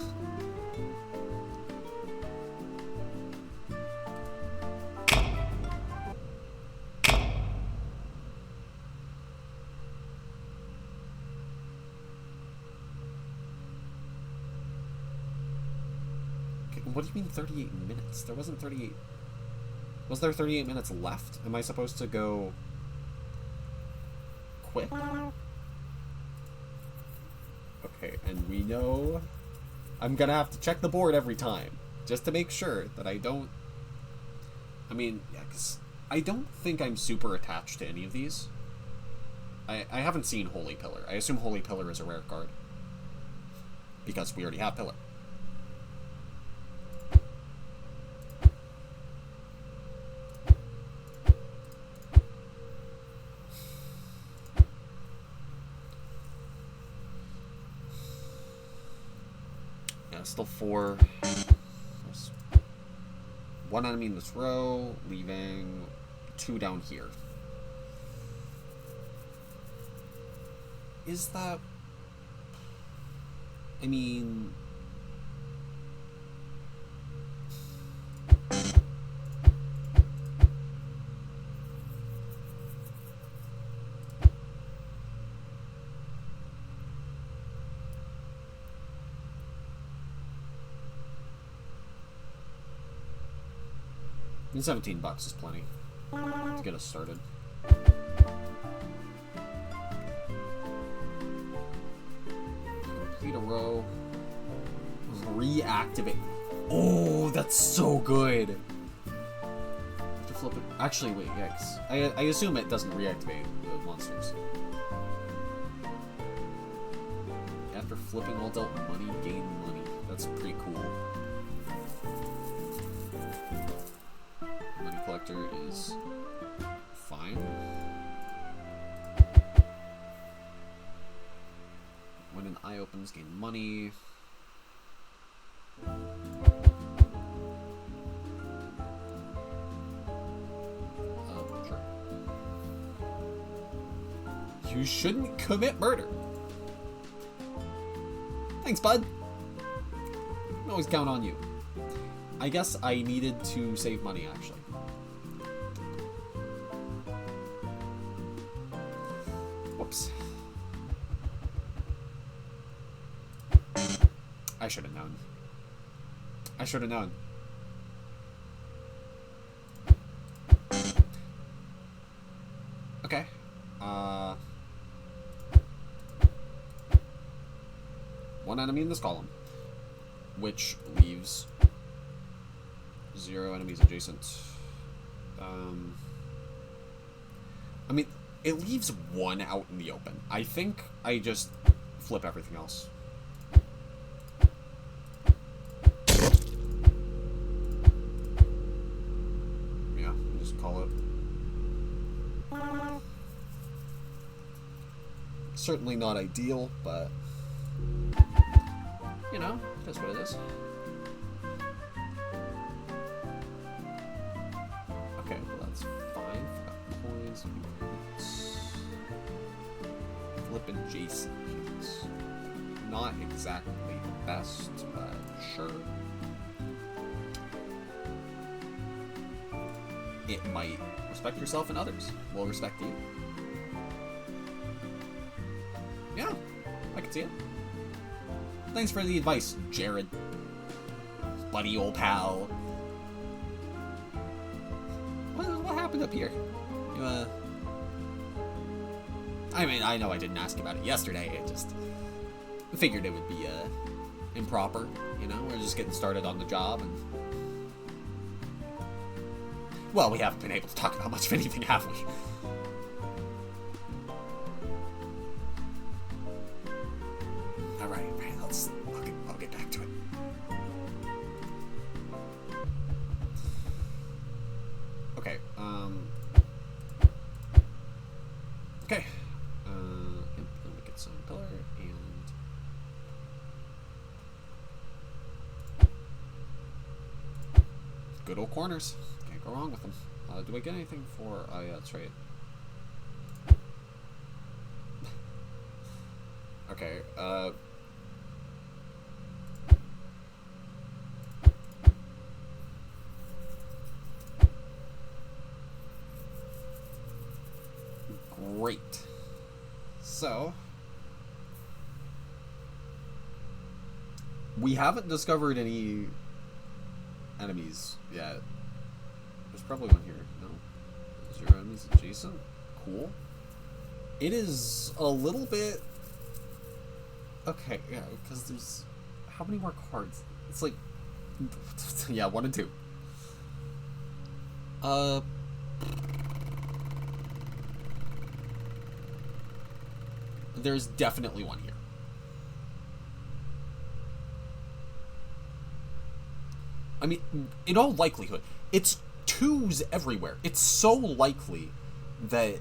What do you mean 38 minutes? There wasn't 38... Was there 38 minutes left? Am I supposed to go... quick? Okay, and we know I'm gonna have to check the board every time, just to make sure that I don't... I mean, yeah, because I don't think I'm super attached to any of these. I haven't seen Holy Pillar. I assume Holy Pillar is a rare card. Because we already have Pillar. Yeah, still 4. There's 1 enemy in this row, leaving 2 down here. Is that... I mean... $17 is plenty to get us started. Complete a row. Reactivate. Oh, that's so good. To flip it. Actually, wait, yeah, 'cause I assume it doesn't reactivate the monsters. After flipping all dealt money, gain money. That's pretty cool. Money collector is fine. When an eye opens, gain money. Sure. You shouldn't commit murder. Thanks, bud. I can always count on you. I guess I needed to save money, actually. Whoops. I should have known. I should have known. Okay. One enemy in this column, which leaves 0 enemies adjacent. I mean, it leaves 1 out in the open. I think I just flip everything else. Yeah, just call it. Certainly not ideal, but you know, that's what it is. Okay, well that's fine. Forgot coins. Flip adjacent. Not exactly the best, but sure. It might respect yourself and others will respect you. Yeah, I can see it. Thanks for the advice, Jared. Buddy old pal. What happened up here? You, I mean, I know I didn't ask about it yesterday. I just figured it would be, improper. You know, we're just getting started on the job and... Well, we haven't been able to talk about much of anything, have we? Alright, I'll get back to it. Okay, okay. Let me get some color and... Good old corners. Can't go wrong with them. Do I get anything for... Oh, yeah, that's right. Okay, great. So... We haven't discovered any enemies yet. There's probably one here. No. 0 enemies adjacent. Cool. It is a little bit Okay, yeah, because there's... How many more cards? It's like... yeah, 1 and 2. There's definitely one here. I mean, in all likelihood, it's 2s everywhere. It's so likely that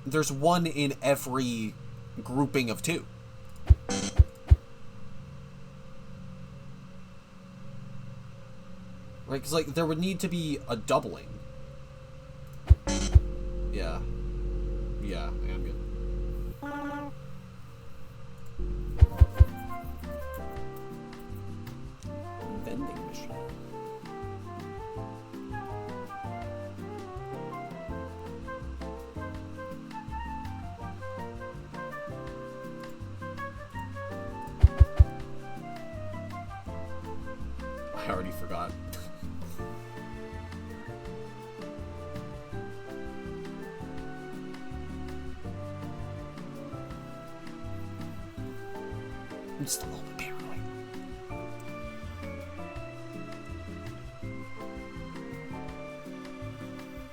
there's 1 in every grouping of 2. Right, because, like, there would need to be a doubling. Yeah. Yeah, I am good. Vending machine. I already forgot. Just a little bit paranoid.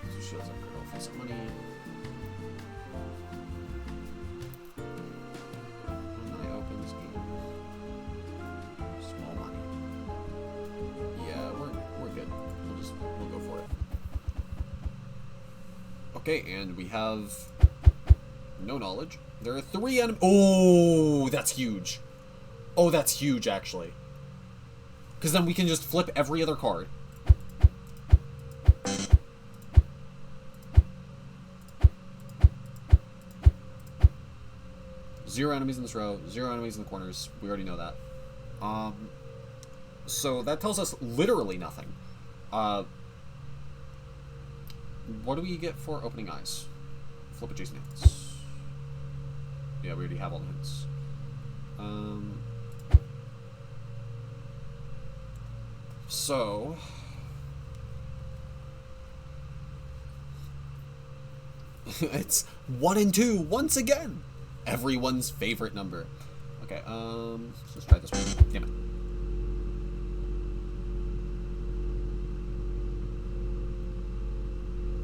So she has a good old face of money. When I open this game, small money. Yeah, we're good. We'll go for it. Okay, and we have no knowledge. There are 3 enemies. Oh, that's huge. Oh, that's huge, actually. Because then we can just flip every other card. Zero enemies in this row, 0 enemies in the corners. We already know that. So that tells us literally nothing. What do we get for opening eyes? Flip adjacent hints. Yeah, we already have all the hints. So it's 1 and 2 once again. Everyone's favorite number. Okay, let's try this one. Damn it.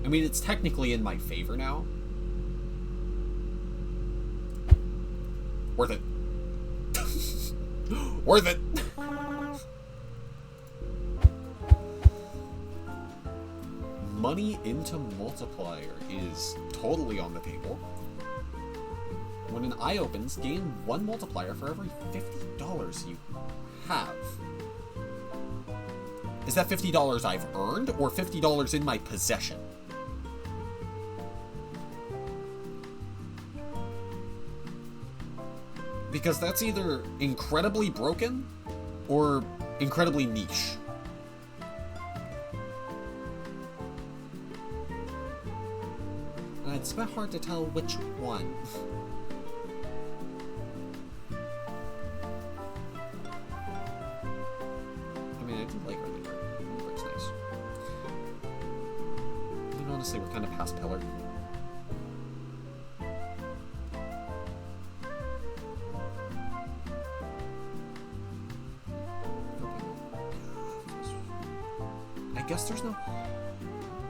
I mean, it's technically in my favor now. Worth it. Worth it. Money into multiplier is totally on the table. When an eye opens, gain 1 multiplier for every $50 you have. Is that $50 I've earned or $50 in my possession? Because that's either incredibly broken or incredibly niche. It's a bit hard to tell which one. I mean, I do like early bird. Early bird's nice. I mean, honestly, we're kind of past pillar. I guess there's no...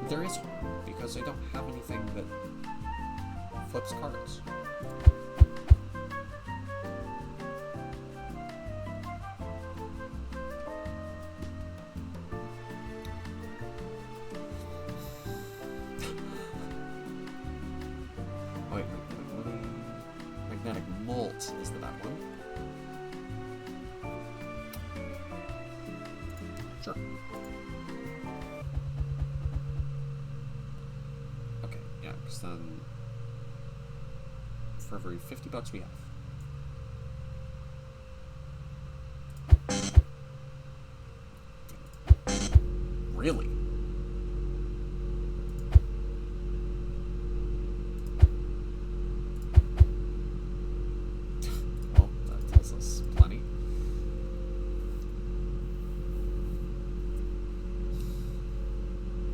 There is harm, because I don't have anything that flips cards. Oh, wait, magnetic molt is the bad one. Sure. Okay, yeah, because then for every $50 we have. Really? Well, that tells us plenty.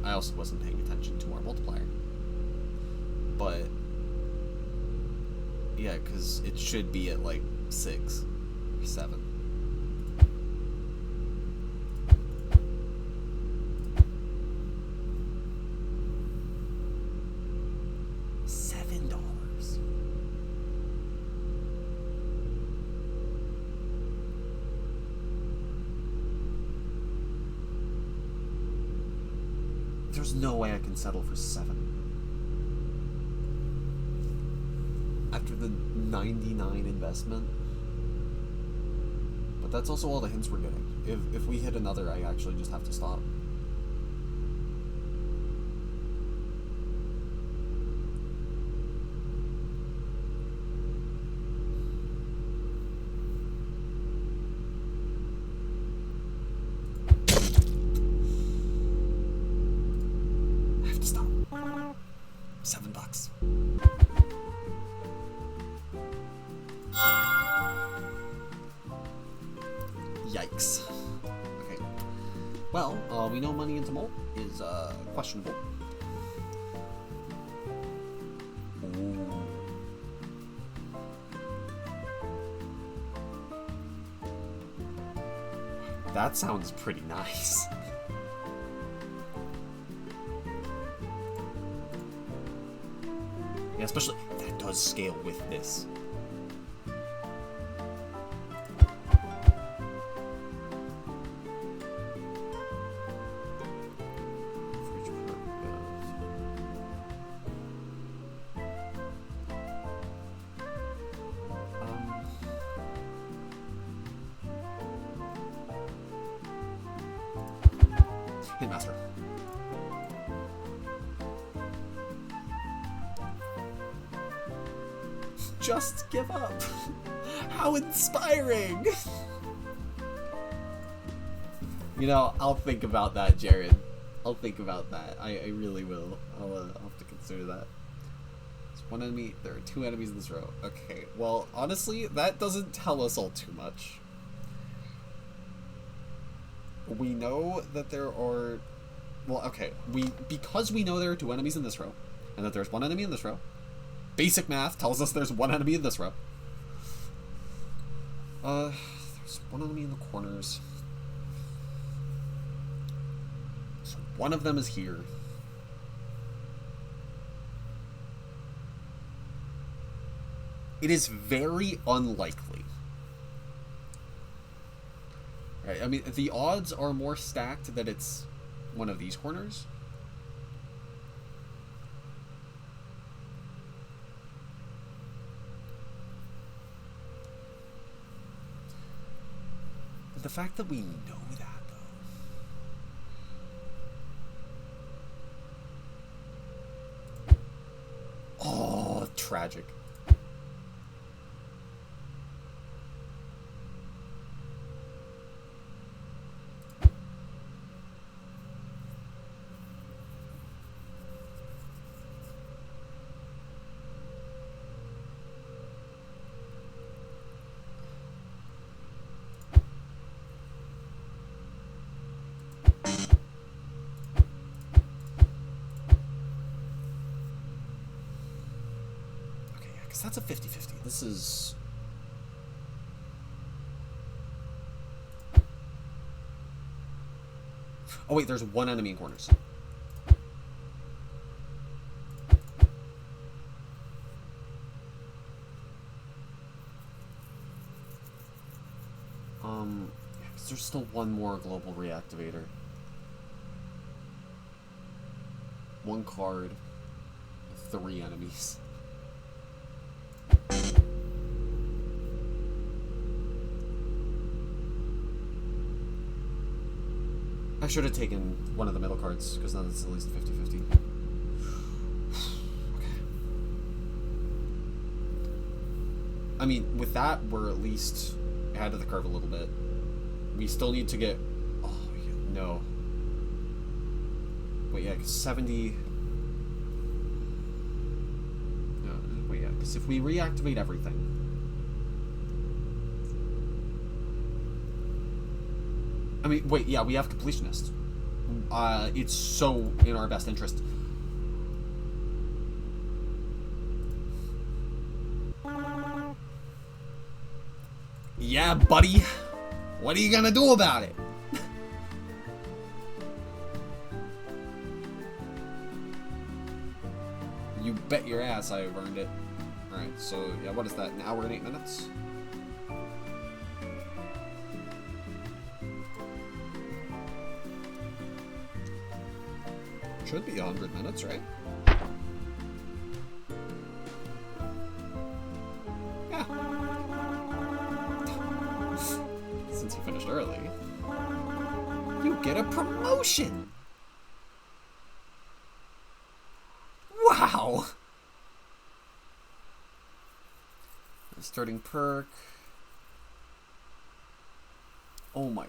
I also wasn't paying attention to our multiplier. But Yeah, because it should be at like 6 or 7. $7. There's no way I can settle for 7. After the 99 investment. But that's also all the hints we're getting. If we hit another, I actually just have to stop. I have to stop. $7. Yikes. Okay. Well, we know money into mole is questionable. Ooh. That sounds pretty nice. Yeah, especially that does scale with this. Hitmaster. Just give up. How inspiring. You know, I'll think about that, Jared. I'll think about that. I really will. I'll have to consider that. There's one enemy. There are 2 enemies in this row. Okay. Well, honestly, that doesn't tell us all too much. We know that there are... Well, okay. Because we know there are 2 enemies in this row, and that there's 1 enemy in this row, basic math tells us there's 1 enemy in this row. There's 1 enemy in the corners. So one of them is here. It is very unlikely. Right, I mean, the odds are more stacked that it's one of these corners. But the fact that we know that, though. Oh, tragic. That's a 50-50. This is... Oh wait, there's 1 enemy in corners. There's still 1 more global reactivator. 1 card, 3 enemies. I should have taken one of the middle cards, because then it's at least 50-50. Okay. I mean, with that, we're at least ahead of the curve a little bit. We still need to get... Oh, yeah, no. Wait, yeah, 70... No, wait, yeah, because if we reactivate everything... I mean, wait, yeah, we have Completionist. It's so in our best interest. Yeah, buddy. What are you gonna do about it? You bet your ass I have earned it. Alright, so, yeah, what is that? An hour and 8 minutes? Should be 100 minutes, right? Yeah. Since you finished early, you get a promotion! Wow! Starting perk. Oh my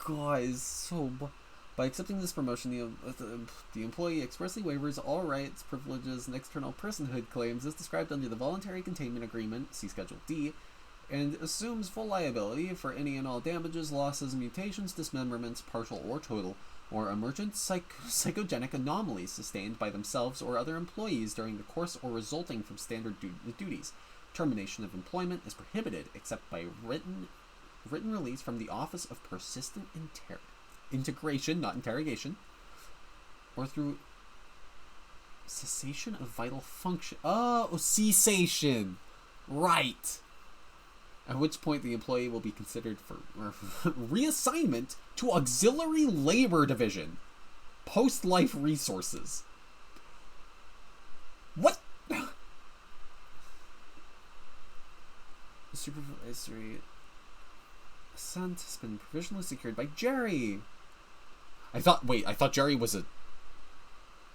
god, it's so... By accepting this promotion, the employee expressly waivers all rights, privileges, and external personhood claims as described under the Voluntary Containment Agreement, see Schedule D, and assumes full liability for any and all damages, losses, mutations, dismemberments, partial or total, or emergent psychogenic anomalies sustained by themselves or other employees during the course or resulting from standard duties. Termination of employment is prohibited except by written release from the Office of Persistent Integration, not interrogation, or through cessation of vital function. Oh, cessation. Right. At which point the employee will be considered for reassignment to Auxiliary Labor Division. Post-life resources. What? Supervisory assent has been provisionally secured by Jerry. I thought Jerry was a...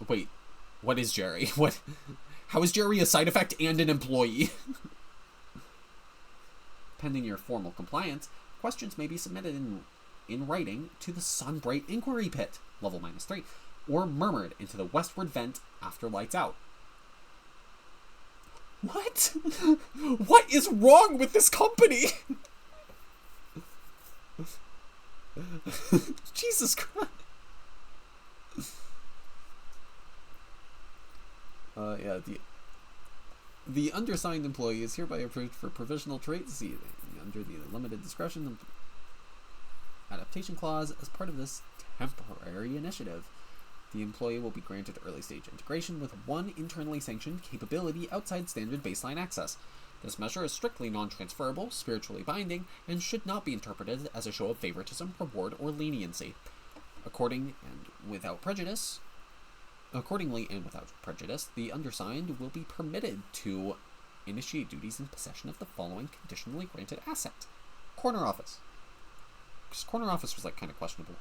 Wait, what is Jerry? What? How is Jerry a side effect and an employee? Pending your formal compliance, questions may be submitted in writing to the Sunbright Inquiry Pit, level -3, or murmured into the westward vent after lights out. What? What is wrong with this company? Jesus Christ. Yeah, the undersigned employee is hereby approved for provisional traits under the limited discretion of adaptation clause as part of this temporary initiative. The employee will be granted early stage integration with one internally sanctioned capability outside standard baseline access. This measure is strictly non-transferable, spiritually binding, and should not be interpreted as a show of favoritism, reward, or leniency. Accordingly and without prejudice, the undersigned will be permitted to initiate duties in possession of the following conditionally granted asset. Corner office. Because corner office was, like, kind of questionable.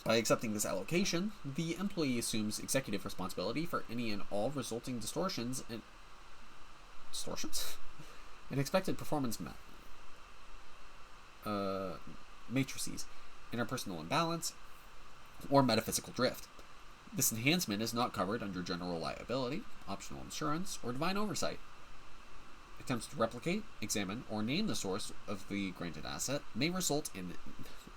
By accepting this allocation, the employee assumes executive responsibility for any and all resulting distortions and expected performance matrices, interpersonal imbalance, or metaphysical drift. This enhancement is not covered under general liability, optional insurance, or divine oversight. Attempts to replicate, examine, or name the source of the granted asset may result in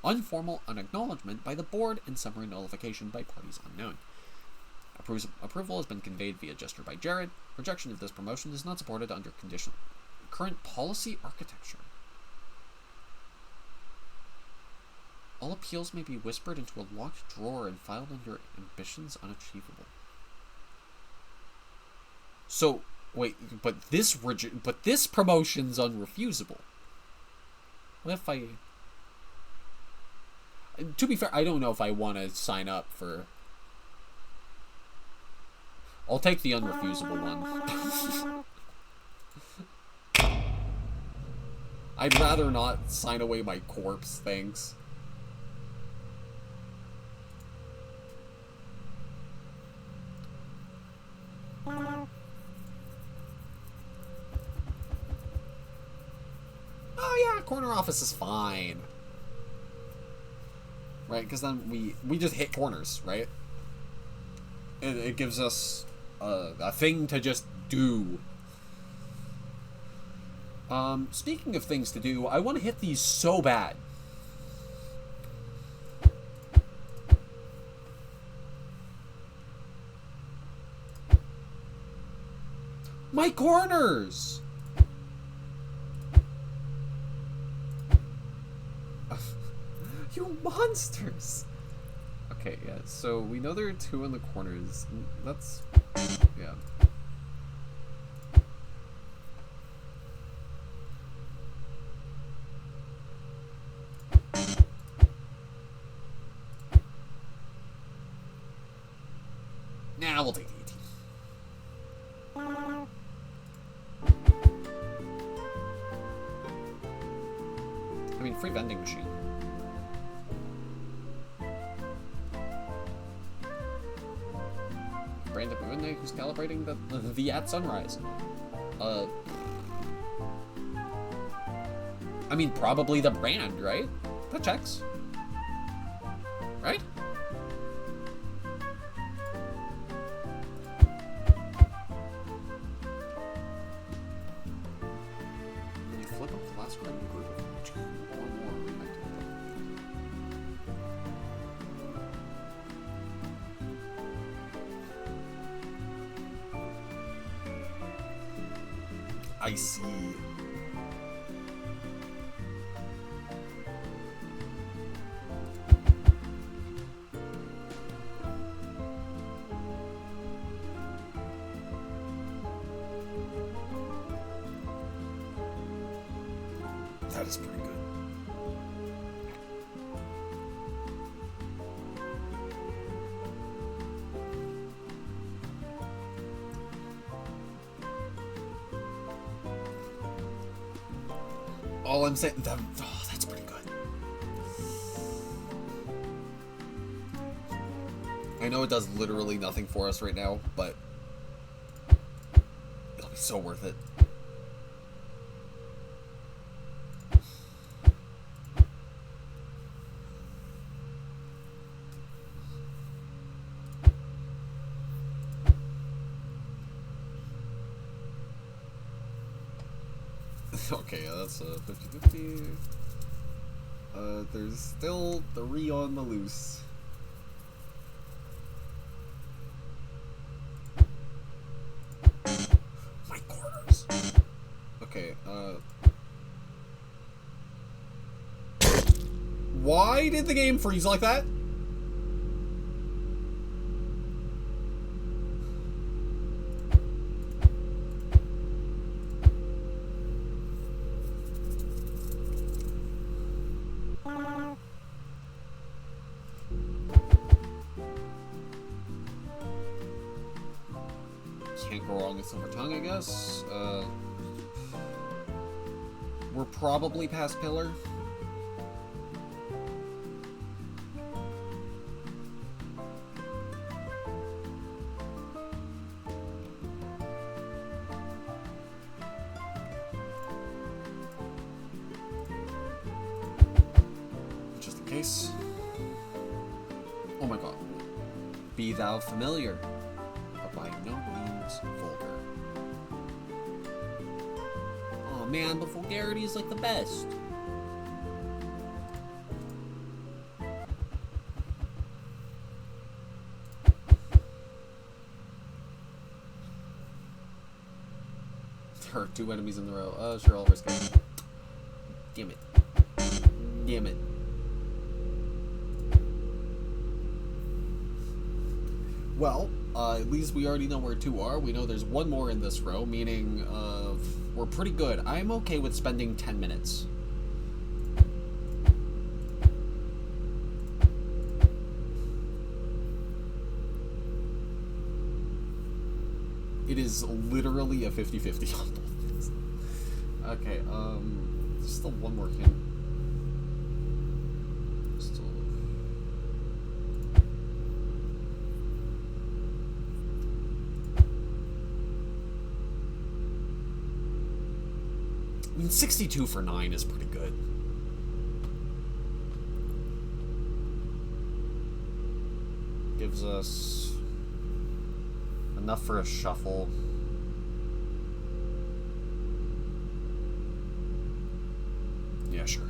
informal unacknowledgement by the board and summary nullification by parties unknown. Approval has been conveyed via gesture by Jared. Rejection of this promotion is not supported under current policy architecture. All appeals may be whispered into a locked drawer and filed under ambitions unachievable. So, wait, but this promotion's unrefusable. What if I... To be fair, I don't know if I want to sign up for... I'll take the unrefusable one. I'd rather not sign away my corpse, thanks. Oh yeah, corner office is fine. Right, because then we just hit corners, right? It gives us a thing to just do. Speaking of things to do, I want to hit these so bad. My corners! You monsters! Okay, yeah, so we know there are 2 in the corners. That's... yeah. Nah, we'll take the 18. I mean, free vending machine. Brandon Moonlight, who's calibrating the at sunrise. I mean, probably the brand, right? That checks. Right? When you flip up the last card in the group, or more, we might do it. I see. That is pretty good. All I'm saying, oh, that's pretty good. I know it does literally nothing for us right now, but it'll be so worth it. Okay, that's a 50-50. There's still 3 on the loose. My quarters. Okay, why did the game freeze like that? Can't go wrong with Silver Tongue, I guess. We're probably past Pillar. Just in case. Oh my god. Be thou familiar, but by no means vulgar. Oh man, but vulgarity is like the best. There are 2 enemies in the row. Sure, I'll risk it. Damn it. Damn it. Well, at least we already know where 2 are. We know there's 1 more in this row, meaning we're pretty good. I'm okay with spending 10 minutes. It is literally a 50-50 on both things. Okay, there's still 1 more hint. I mean, 62 for 9 is pretty good. Gives us enough for a shuffle. Yeah, sure.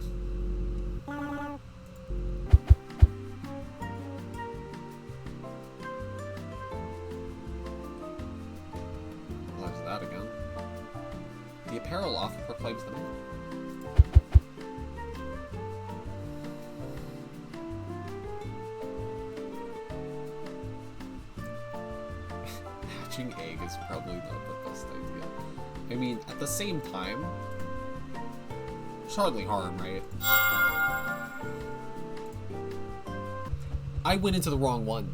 There's that again. The apparel off proclaims the man. Hatching egg is probably not the best idea. I mean, at the same time, it's hardly harm, right? I went into the wrong one.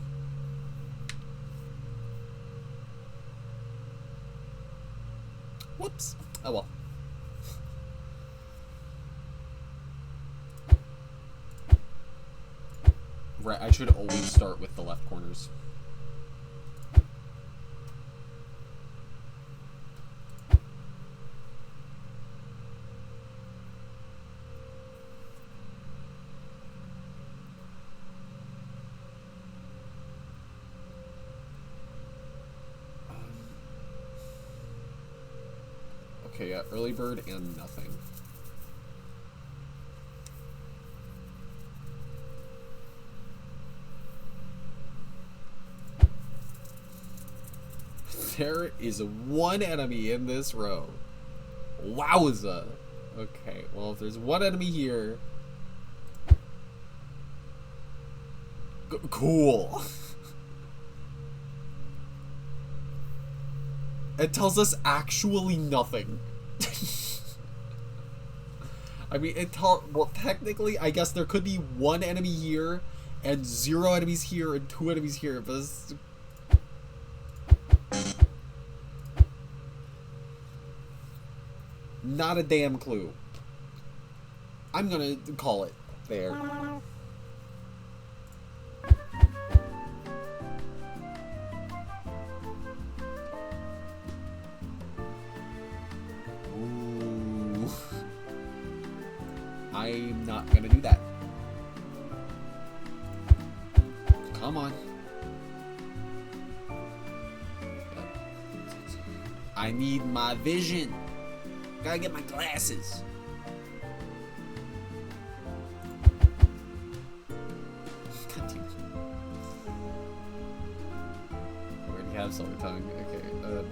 Whoops. Oh well. Right, I should always start with the left corners. Okay, yeah, early bird and nothing. There is one enemy in this row. Wowza. Okay, well, if there's one enemy here... Cool. It tells us actually nothing. I mean, well, technically, I guess there could be one enemy here, and 0 enemies here, and 2 enemies here, but this... Not a damn clue. I'm gonna call it there. Ooh. I'm not gonna do that. Come on. I need my vision. Gotta get my glasses. God damn it. I already have Silver Tongue. Okay.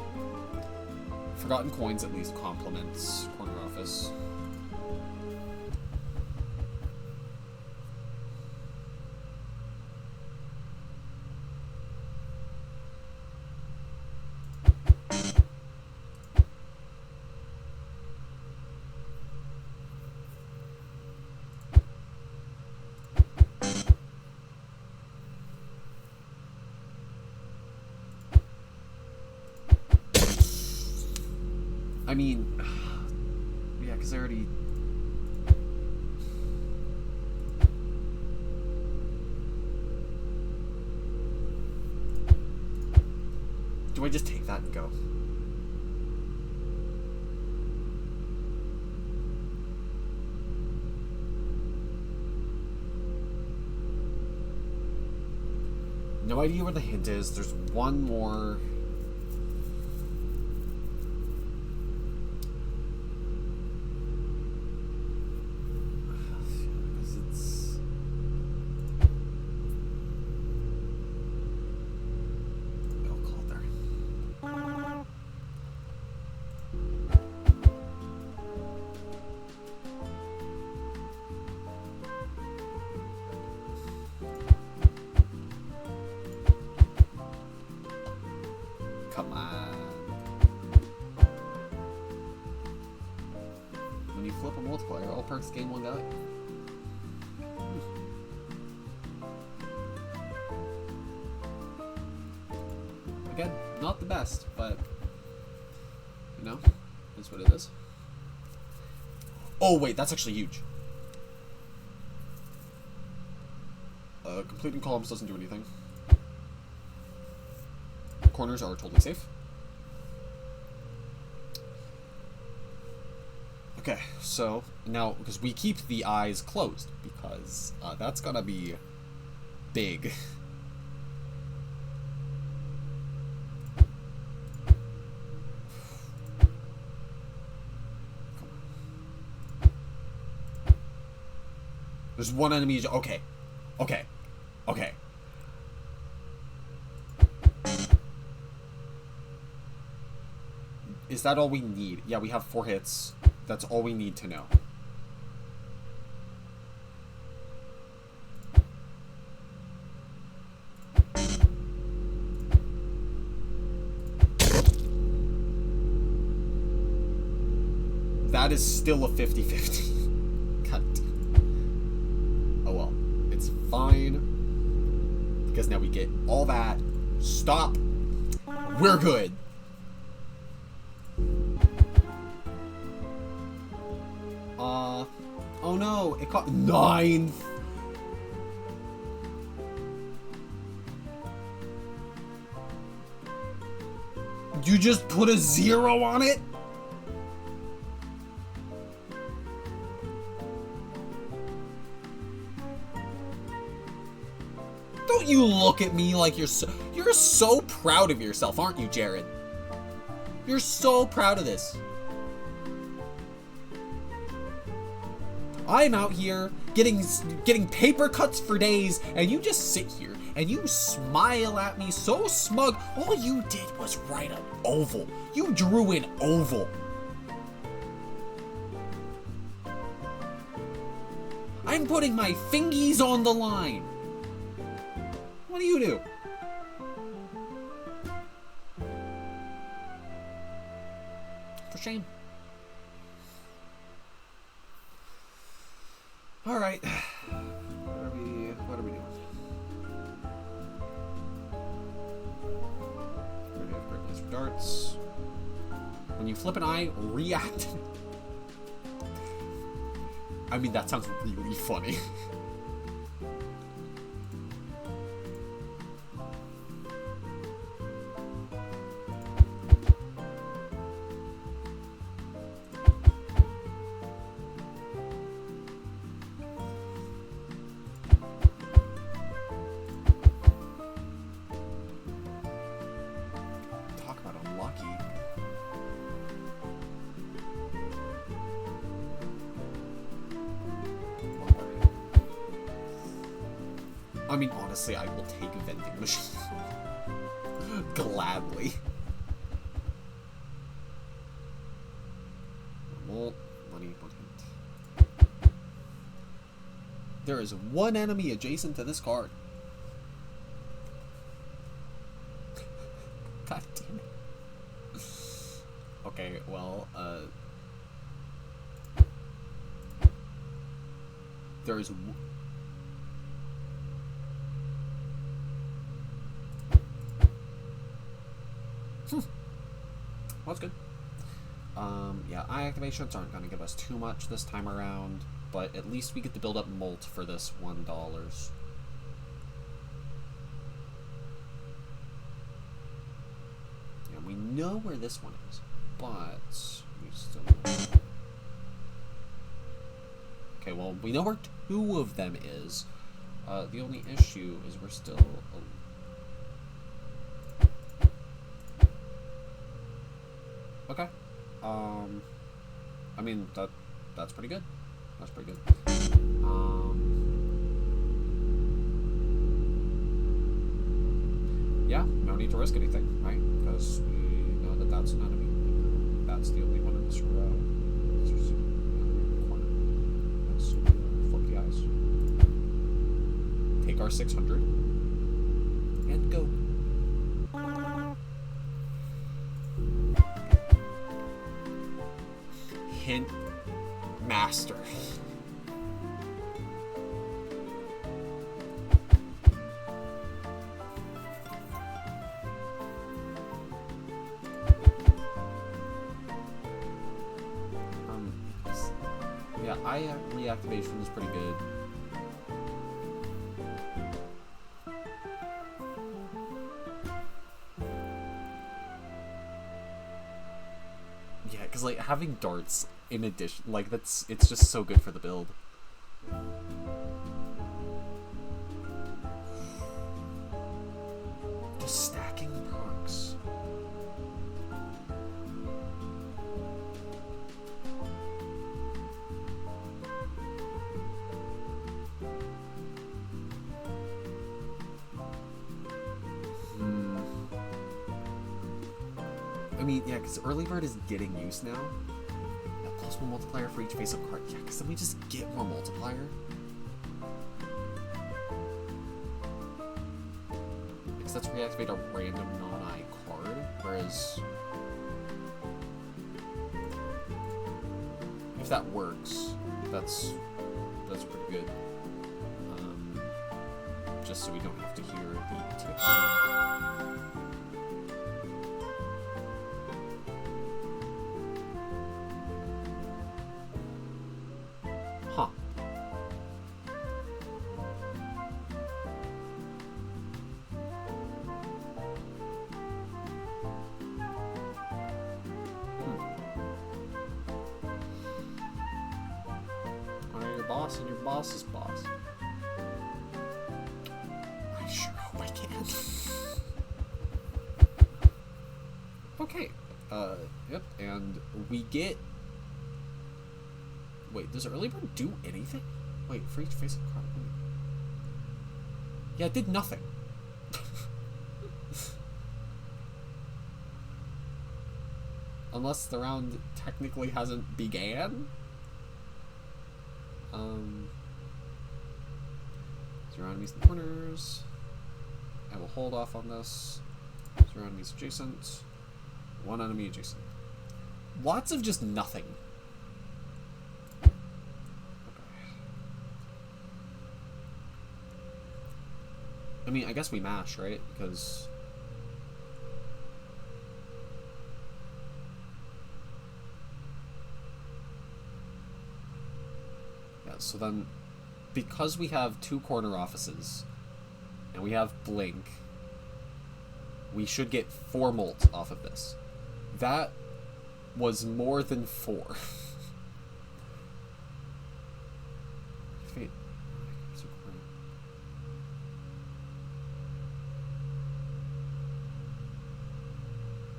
Forgotten Coins at least compliments Corner Office. I mean, yeah, because I already... Do I just take that and go? No idea where the hint is. There's one more... Come on. When you flip a multiplier, all perks gain 1 value. Again, not the best, but you know, that's what it is. Oh wait, that's actually huge. Completing columns doesn't do anything. Corners are totally safe. Okay, so now, because we keep the eyes closed, because that's gonna be big. There's one enemy. Okay. Okay. Okay. Is that all we need? Yeah, we have 4 hits. That's all we need to know. That is still a 50-50. God damn. Oh well. It's fine. Because now we get all that. Stop. We're good. Oh no. It caught 9. You just put a 0 on it? Don't you look at me like you're so proud of yourself, aren't you, Jared? You're so proud of this. I'm out here getting paper cuts for days, and you just sit here and you smile at me so smug. All you did was write an oval. You drew an oval. I'm putting my fingies on the line. What do you do? For shame. All right. What are we doing? We're gonna have quick list darts. When you flip an eye, react. I mean, that sounds really funny. I mean, honestly, I will take a vending machine. Gladly. Well, money, 1 hit. There is 1 enemy adjacent to this card. God damn it. Okay, well, there is... Well, that's good. Yeah, eye activations aren't going to give us too much this time around, but at least we get to build up Molt for this $1. Yeah, we know where this one is, but we still don't. Okay, well, we know where 2 of them is. The only issue is we're still... Okay. I mean, that's pretty good. That's pretty good. Yeah, no need to risk anything, right? Because we know that that's an enemy. That's the only one in this row. It's just in the corner. Let's flip the eyes. Take our 600. And go. Hint master. Yeah, eye reactivation is pretty good. Yeah, because like having darts in addition, like it's just so good for the build. The stacking perks. I mean, yeah, because early bird is getting used now. Yeah, +1 multiplier for each face-up card. Yeah, because then we just get more multiplier. Because that's reactivate a random non-eye card, whereas if that works, that's pretty good. Just so we don't have to hear the tick. Huh. I'm your boss and your boss's boss. I sure hope I can. Okay. Yep, and we get... Wait, does early bird do anything? Wait, for each face of card. Yeah, it did nothing. Unless the round technically hasn't began. Zero enemies in the corners. I will hold off on this. Zero enemies adjacent. One enemy adjacent. Lots of just nothing. I mean, I guess we mash, right? Because... yeah, so then, because we have 2 corner offices, and we have blink, we should get 4 molt off of this. That was more than 4. Fate.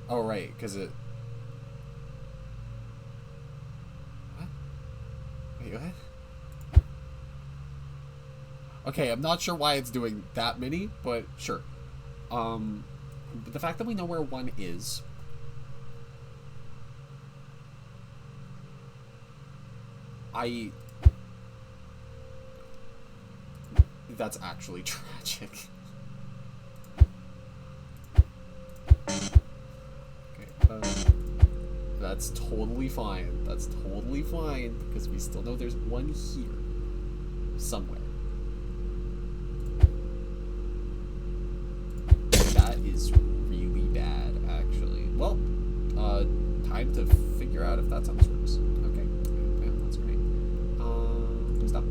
Oh, right, because it... What? Wait, what? Okay, I'm not sure why it's doing that many, but sure. But the fact that we know where 1 is... That's actually tragic. That's totally fine. That's totally fine, because we still know there's 1 here. Somewhere. That is really bad, actually. Well, time to figure out if that's how this works. Okay. Yeah, that's great. Stop.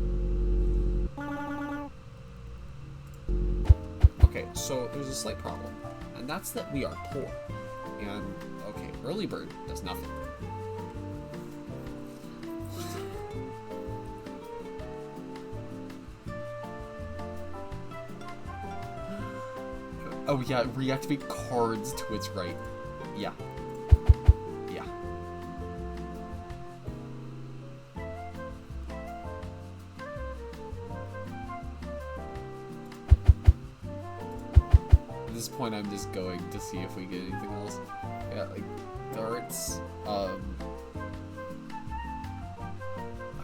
Okay, so there's a slight problem, and that's that we are poor. And, okay, early bird does nothing. Oh yeah, reactivate cards to its right. Yeah. Yeah. At this point, I'm just going to see if we get anything else. Yeah, like darts. I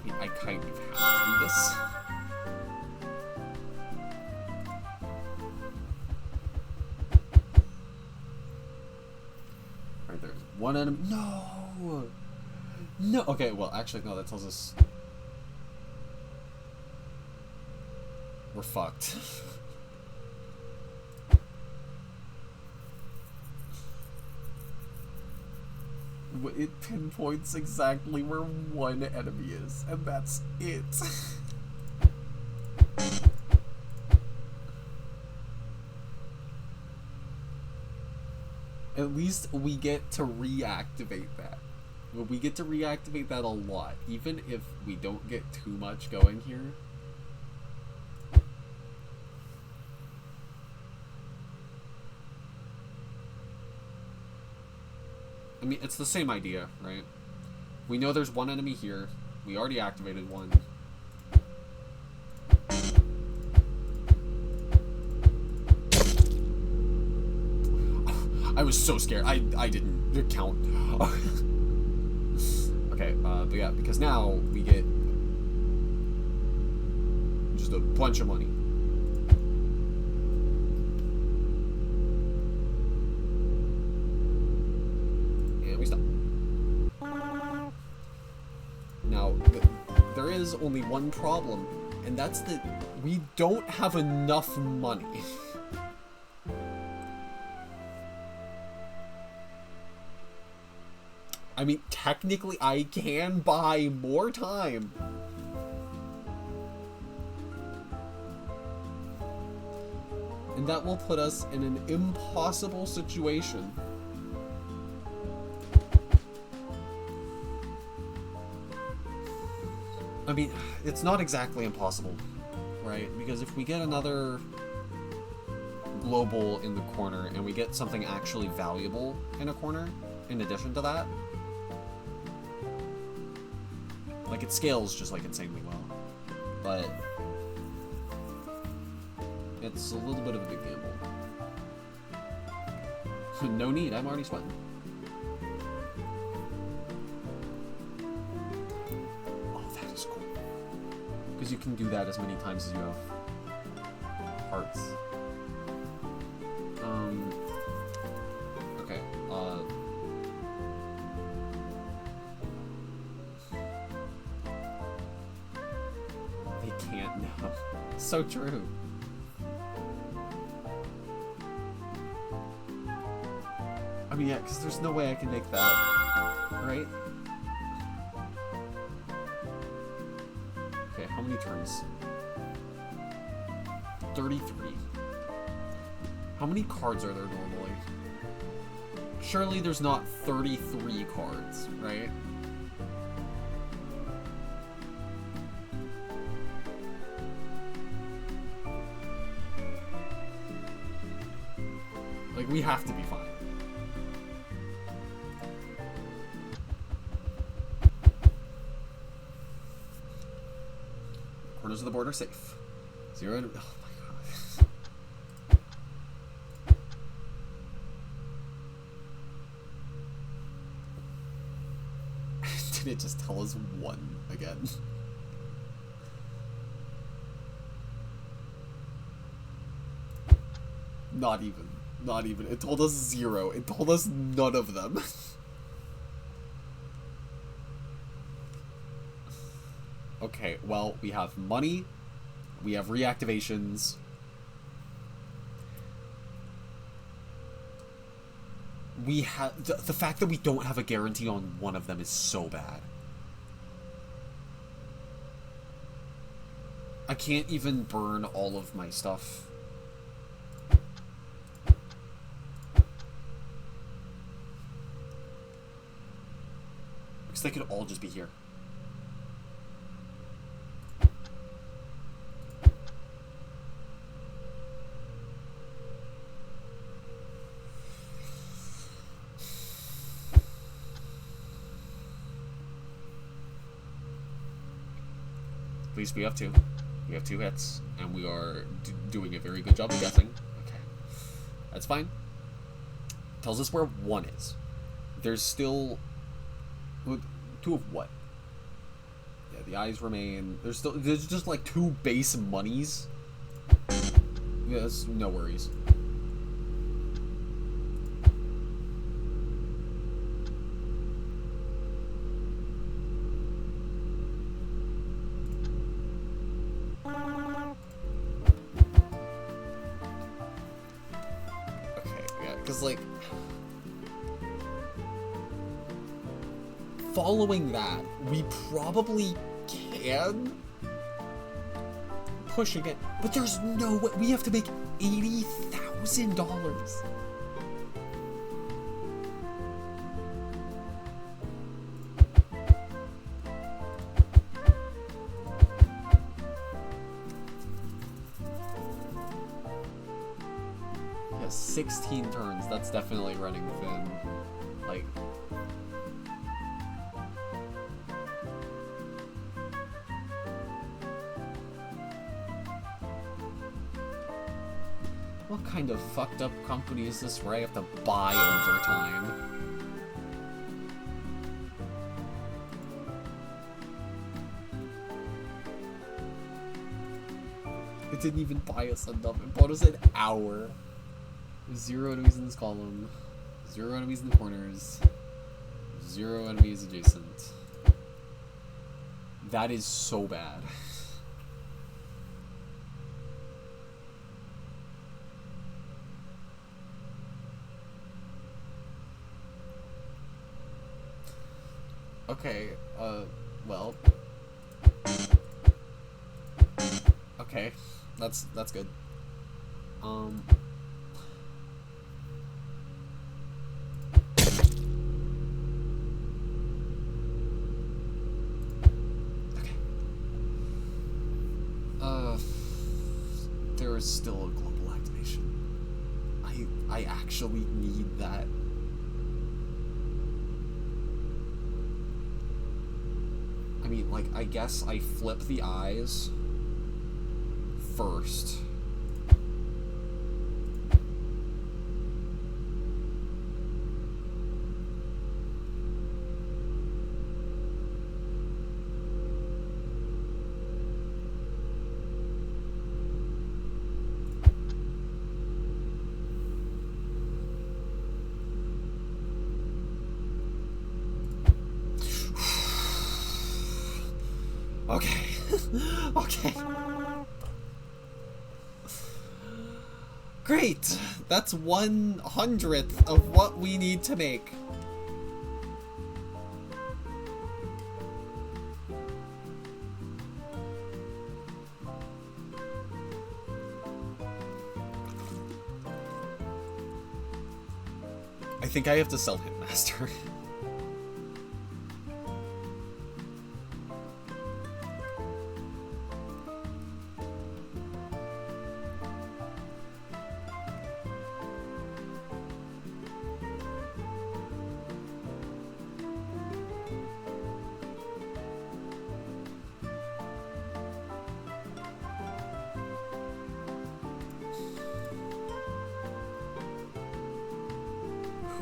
mean, I kind of have to do this. Alright, there's 1 enemy. No! No! Okay, well, actually, no, that tells us we're fucked. It pinpoints exactly where 1 enemy is, and that's it. At least we get to reactivate that. We get to reactivate that a lot, even if we don't get too much going here. I mean, it's the same idea, right? We know there's 1 enemy here. We already activated 1. I was so scared. I didn't count. Okay, but yeah, because now we get just a bunch of money. And we stop. Now, there is only one problem, and that's that we don't have enough money. I mean, technically, I can buy more time. And that will put us in an impossible situation. I mean, it's not exactly impossible, right? Because if we get another global in the corner and we get something actually valuable in a corner, in addition to that, like, it scales just like insanely well, but it's a little bit of a big gamble. No need, I'm already sweating. Oh, that is cool. Because you can do that as many times as you have hearts. Okay, they can't now. So true. I mean, yeah, because there's no way I can make that, right? Okay, how many turns? 33. How many cards are there normally? Surely there's not 33 cards, right? Like, we have to be fine. Corners of the board are safe. 0 to... Oh my god. Did it just tell us 1 again? Not even. Not even. It told us 0. It told us none of them. Okay, well, we have money, we have reactivations, we have... The fact that we don't have a guarantee on one of them is so bad. I can't even burn all of my stuff. Because they could all just be here. At least we have 2. We have 2 hits, and we are doing a very good job of guessing. Okay. That's fine. Tells us where 1 is. There's still... 2 of what? Yeah, the eyes remain. There's just like 2 base monies. Yes, no worries. Like, following that, we probably can push again, but there's no way. We have to make $80,000. Yeah, 16 turns. That's definitely running thin. Like, What kind of fucked up company is this where I have to buy overtime? It didn't even buy us enough. It bought us an hour. 0 enemies in this column. 0 enemies in the corners. 0 enemies adjacent. That is so bad. Okay, well. Okay, that's good. There is still a global activation. I actually need that. I mean, like, I guess I flip the eyes first. Okay. Okay. Great! That's 1/100th of what we need to make. I think I have to sell Hitmaster.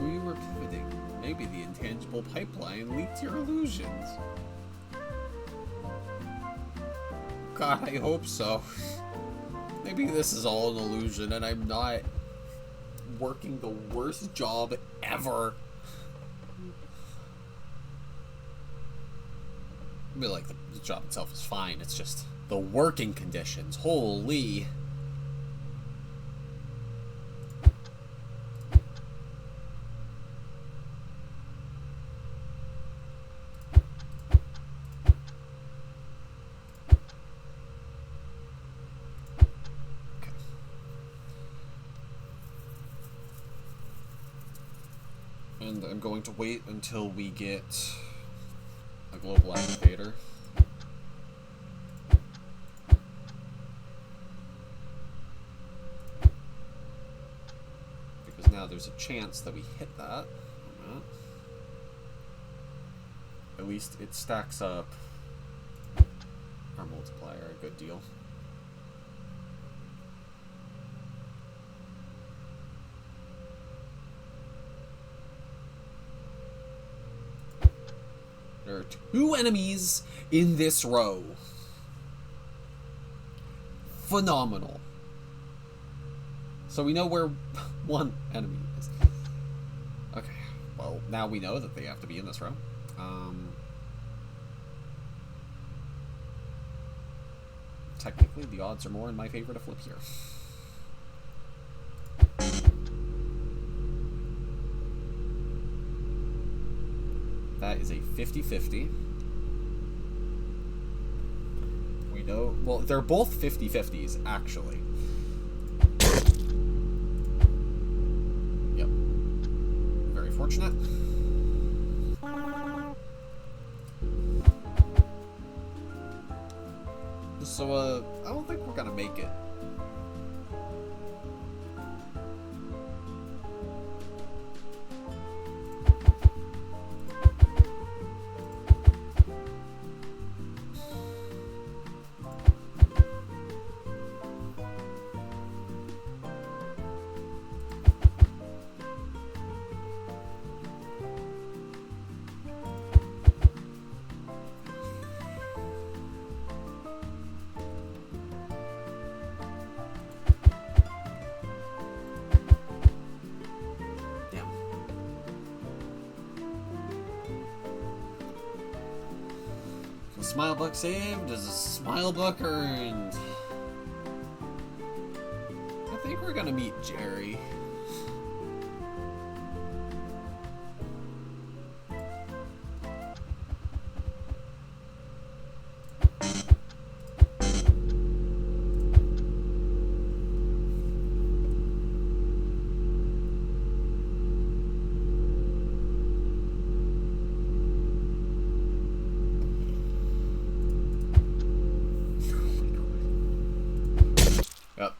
We were pivoting. Maybe the intangible pipeline leaked your illusions. God, I hope so. Maybe this is all an illusion and I'm not working the worst job ever. I mean, like, the job itself is fine. It's just the working conditions. Holy. And I'm going to wait until we get a global activator. Because now there's a chance that we hit that. At least it stacks up our multiplier a good deal. There are 2 enemies in this row. Phenomenal. So we know where 1 enemy is. Okay, well, now we know that they have to be in this row. Technically, the odds are more in my favor to flip here. That is a 50-50. We know... Well, they're both 50-50s, actually. Yep. Very fortunate. So, I don't think we're gonna make it. Smile buck saved is a smile buck earned. I think we're gonna meet Jerry.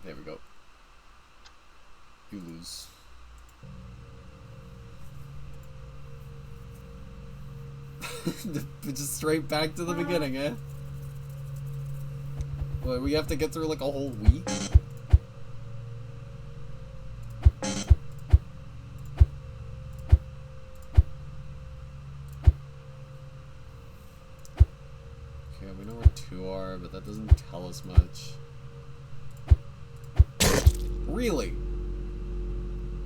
There we go. You lose. Just straight back to the beginning, eh? What, we have to get through like a whole week? Okay, we know where 2 are, but that doesn't tell us much. Really?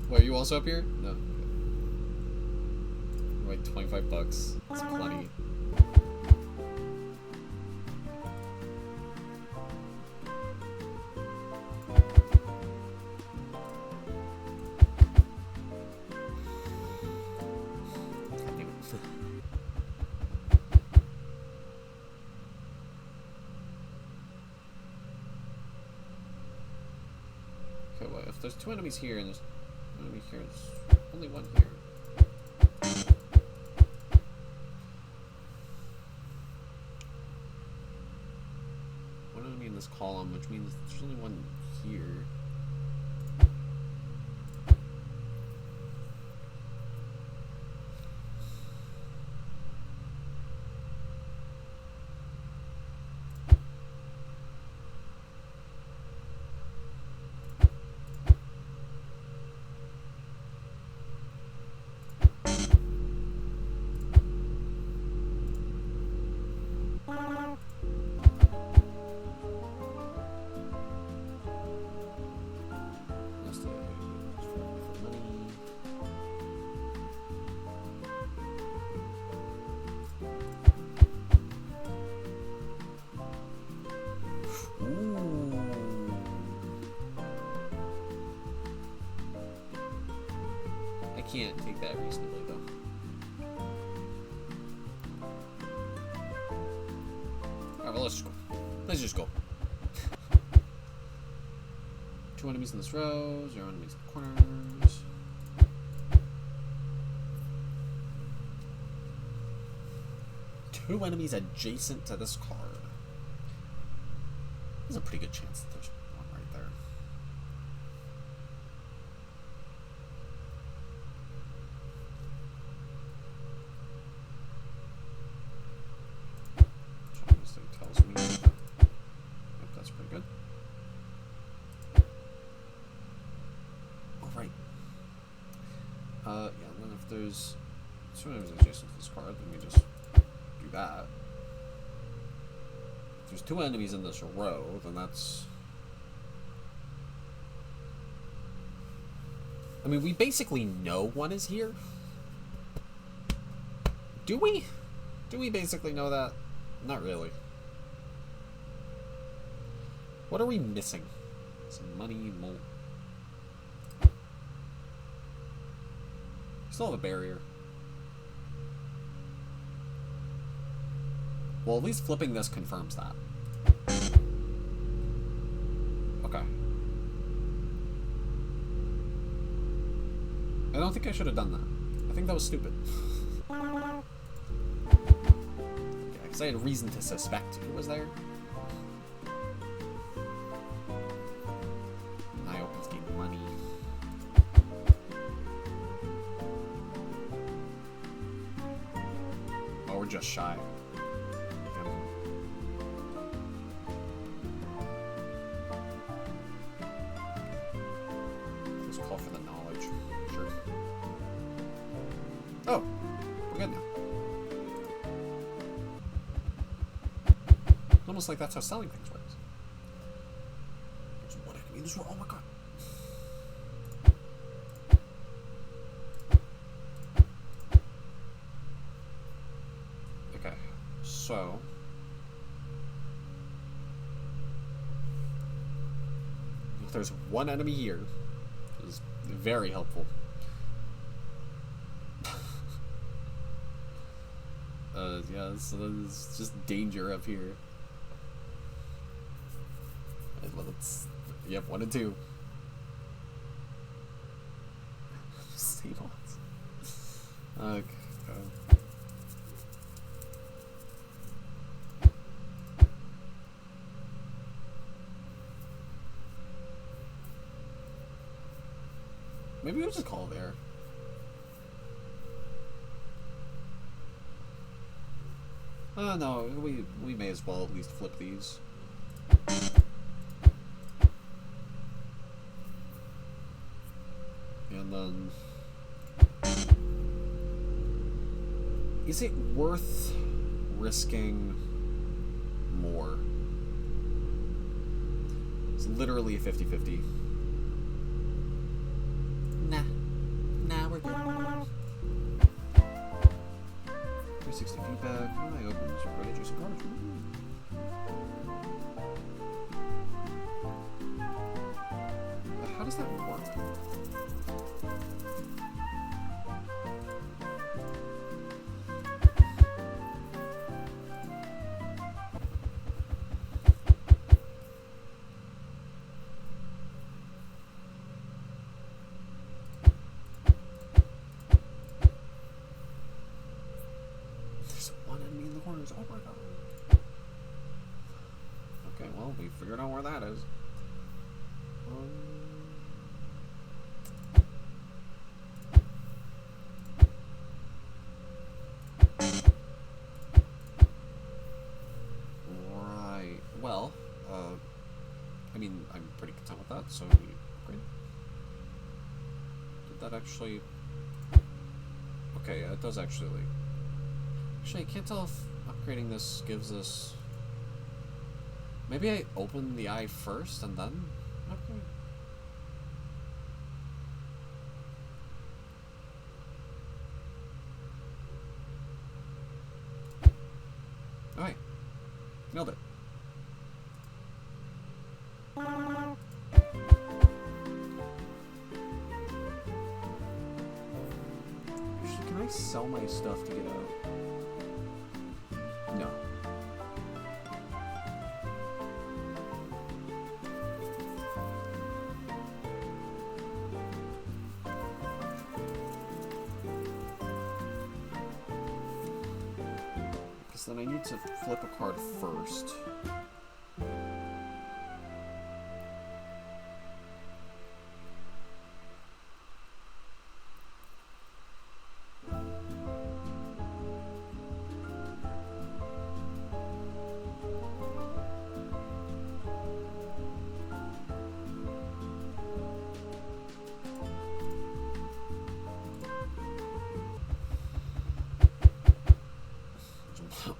Wait, are you also up here? No. Wait, $25. That's plenty. Okay, well, if there's 2 enemies here and there's 1 enemy here, there's only 1 here. One enemy in this column, which means there's only 1 here. Can't take that reasonably though. Alright, well, let's just go. Let's just go. 2 enemies in this row, 0 enemies in the corners. Two enemies adjacent to this card. There's a pretty good chance that there's one right there. Tells me. Yep, that's pretty good. All right. Yeah, and then if there's 2 enemies adjacent to this card, then we just do that. If there's 2 enemies in this row, then that's... I mean, we basically know 1 is here. Do we? Do we basically know that? Not really. What are we missing? Some money, mold. Still have a barrier. Well, at least flipping this confirms that. Okay. I don't think I should have done that. I think that was stupid. Yeah, because I had a reason to suspect who was there. I opens game money. Oh, we're just shy. Let's call for the knowledge. Sure. Oh, we're good now. It's almost like that's how selling things works. There's one enemy in this room. Oh my god. Okay, so There's one enemy here. It is very helpful. Yeah, so there's just danger up here. Well, it's, yep, 1 and 2. Same odds. Okay. Maybe we'll just call it there. No, we may as well at least flip these. And then, is it worth risking more? It's literally a 50-50. Nah, we're good. 360 feedback. I open this ready to some cards. How does that work? Oh my god. Okay, well, we figured out where that is. Right. Well, I mean, I'm pretty content with that, so we upgrade. Did that actually... Okay, yeah, it does actually, like... Actually, I can't tell if upgrading this gives us... Maybe I open the eye first and then upgrade? Alright. Nailed it. Actually, can I sell my stuff to get out? No. Because then I need to flip a card first.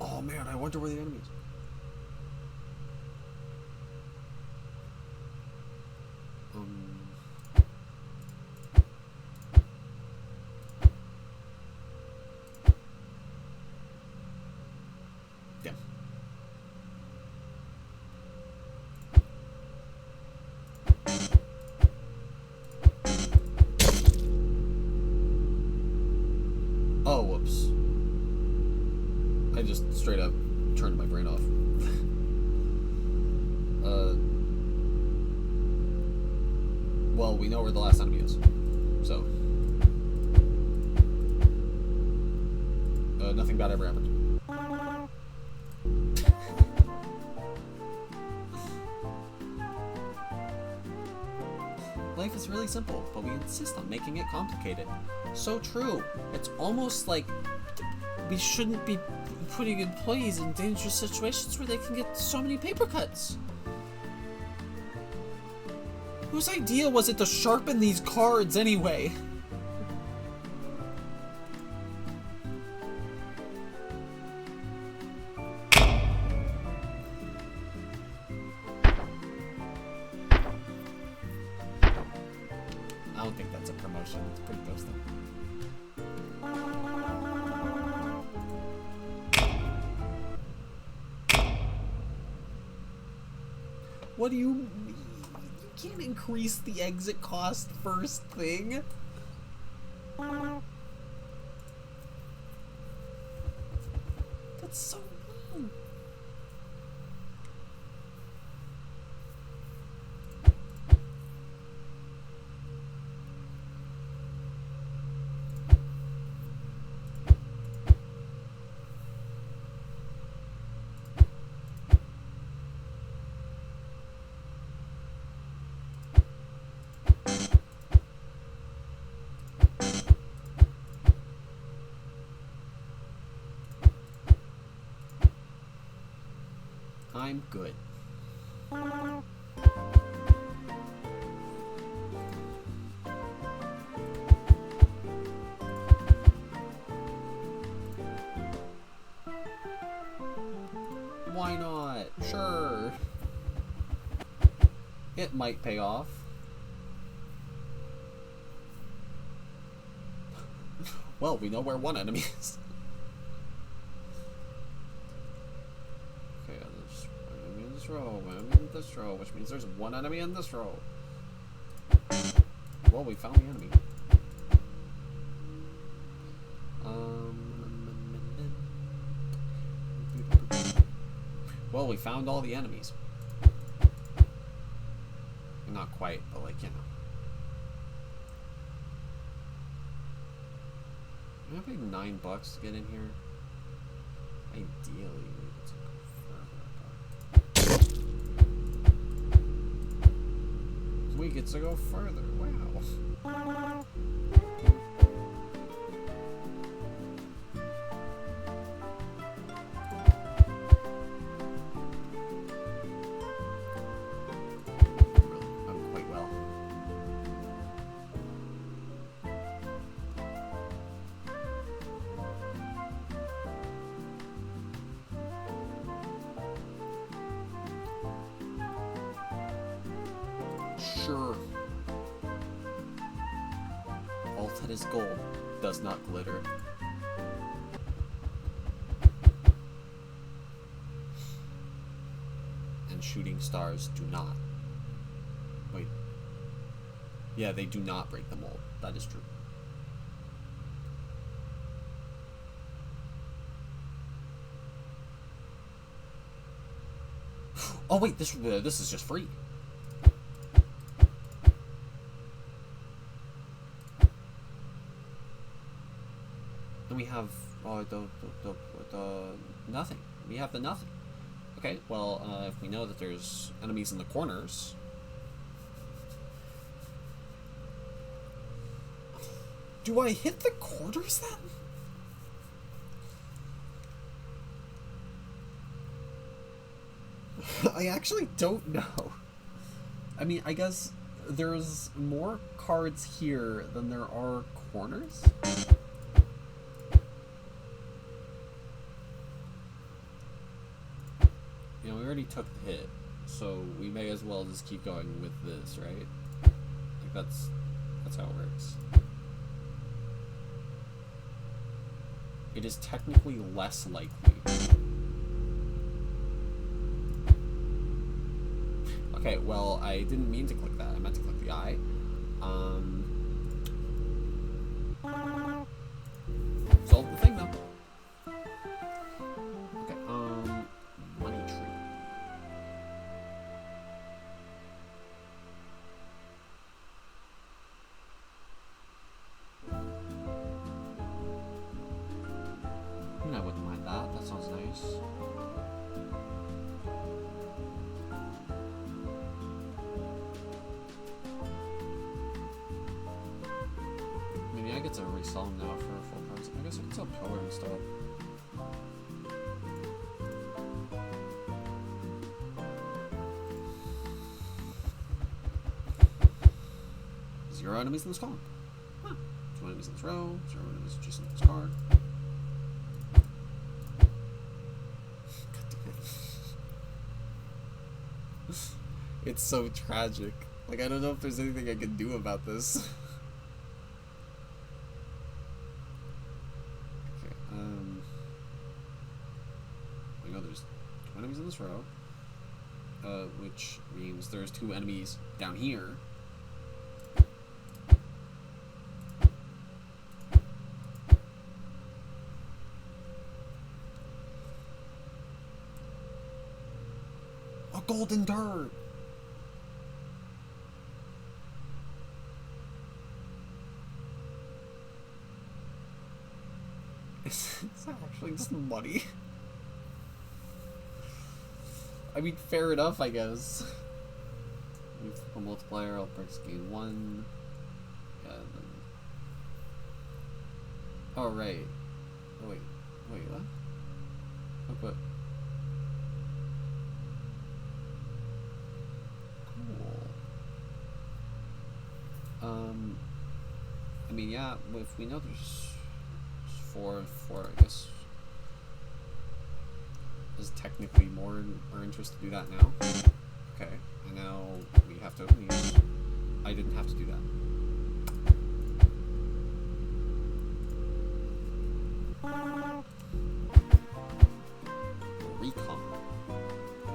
Oh man, I wonder where the enemy is. Yeah. Oh, whoops. I just straight up turned my brain off. Well, we know where the last enemy is, so nothing bad ever happened. Life is really simple, but we insist on making it complicated. So true. It's almost like we shouldn't be putting employees in dangerous situations where they can get so many paper cuts. Whose idea was it to sharpen these cards anyway? I don't think that's a promotion. It's pretty close though. What do you mean? You can't increase the exit cost first thing. That's so mean. I'm good. Why not? Sure. It might pay off. Well, we know where one enemy is. Okay, there's one enemy in this row, one enemy in this row, which means there's one enemy in this row. Well, we found the enemy. Well, we found all the enemies. Not quite, but like, you know. I paid $9 to get in here. Ideally, we could go further. We get to go further. Wow. Sure. All that is gold does not glitter. And shooting stars do not. Wait. Yeah, they do not break the mold. That is true. Oh wait, this is just free. We have nothing. We have the nothing. Okay, well, if we know that there's enemies in the corners, do I hit the corners then? I actually don't know. I mean, I guess there's more cards here than there are corners. You know, we already took the hit, so we may as well just keep going with this, right? Like that's how it works. It is technically less likely. Okay, well, I didn't mean to click that. I meant to click the eye. Solved the thing though. Money tree. I wouldn't mind that. That sounds nice. Maybe I get to resell them now for full price. I guess I can sell pillar and stuff. Zero enemies in this column. Huh. 2 enemies in this row. 0 enemies just in this card. It's so tragic. Like, I don't know if there's anything I can do about this. Okay, I know there's 2 enemies in this row. which means there's 2 enemies down here. A golden dirt! It's actually just money. I mean, fair enough, I guess. For multiplier, I'll press gain 1. Yeah, then... Oh, right. Oh, wait, what? Oh, but... Cool. I mean, yeah, if we know there's 4, I guess... is technically more in our interest to do that now. Okay, and now we have to open these. I didn't have to do that. Recon.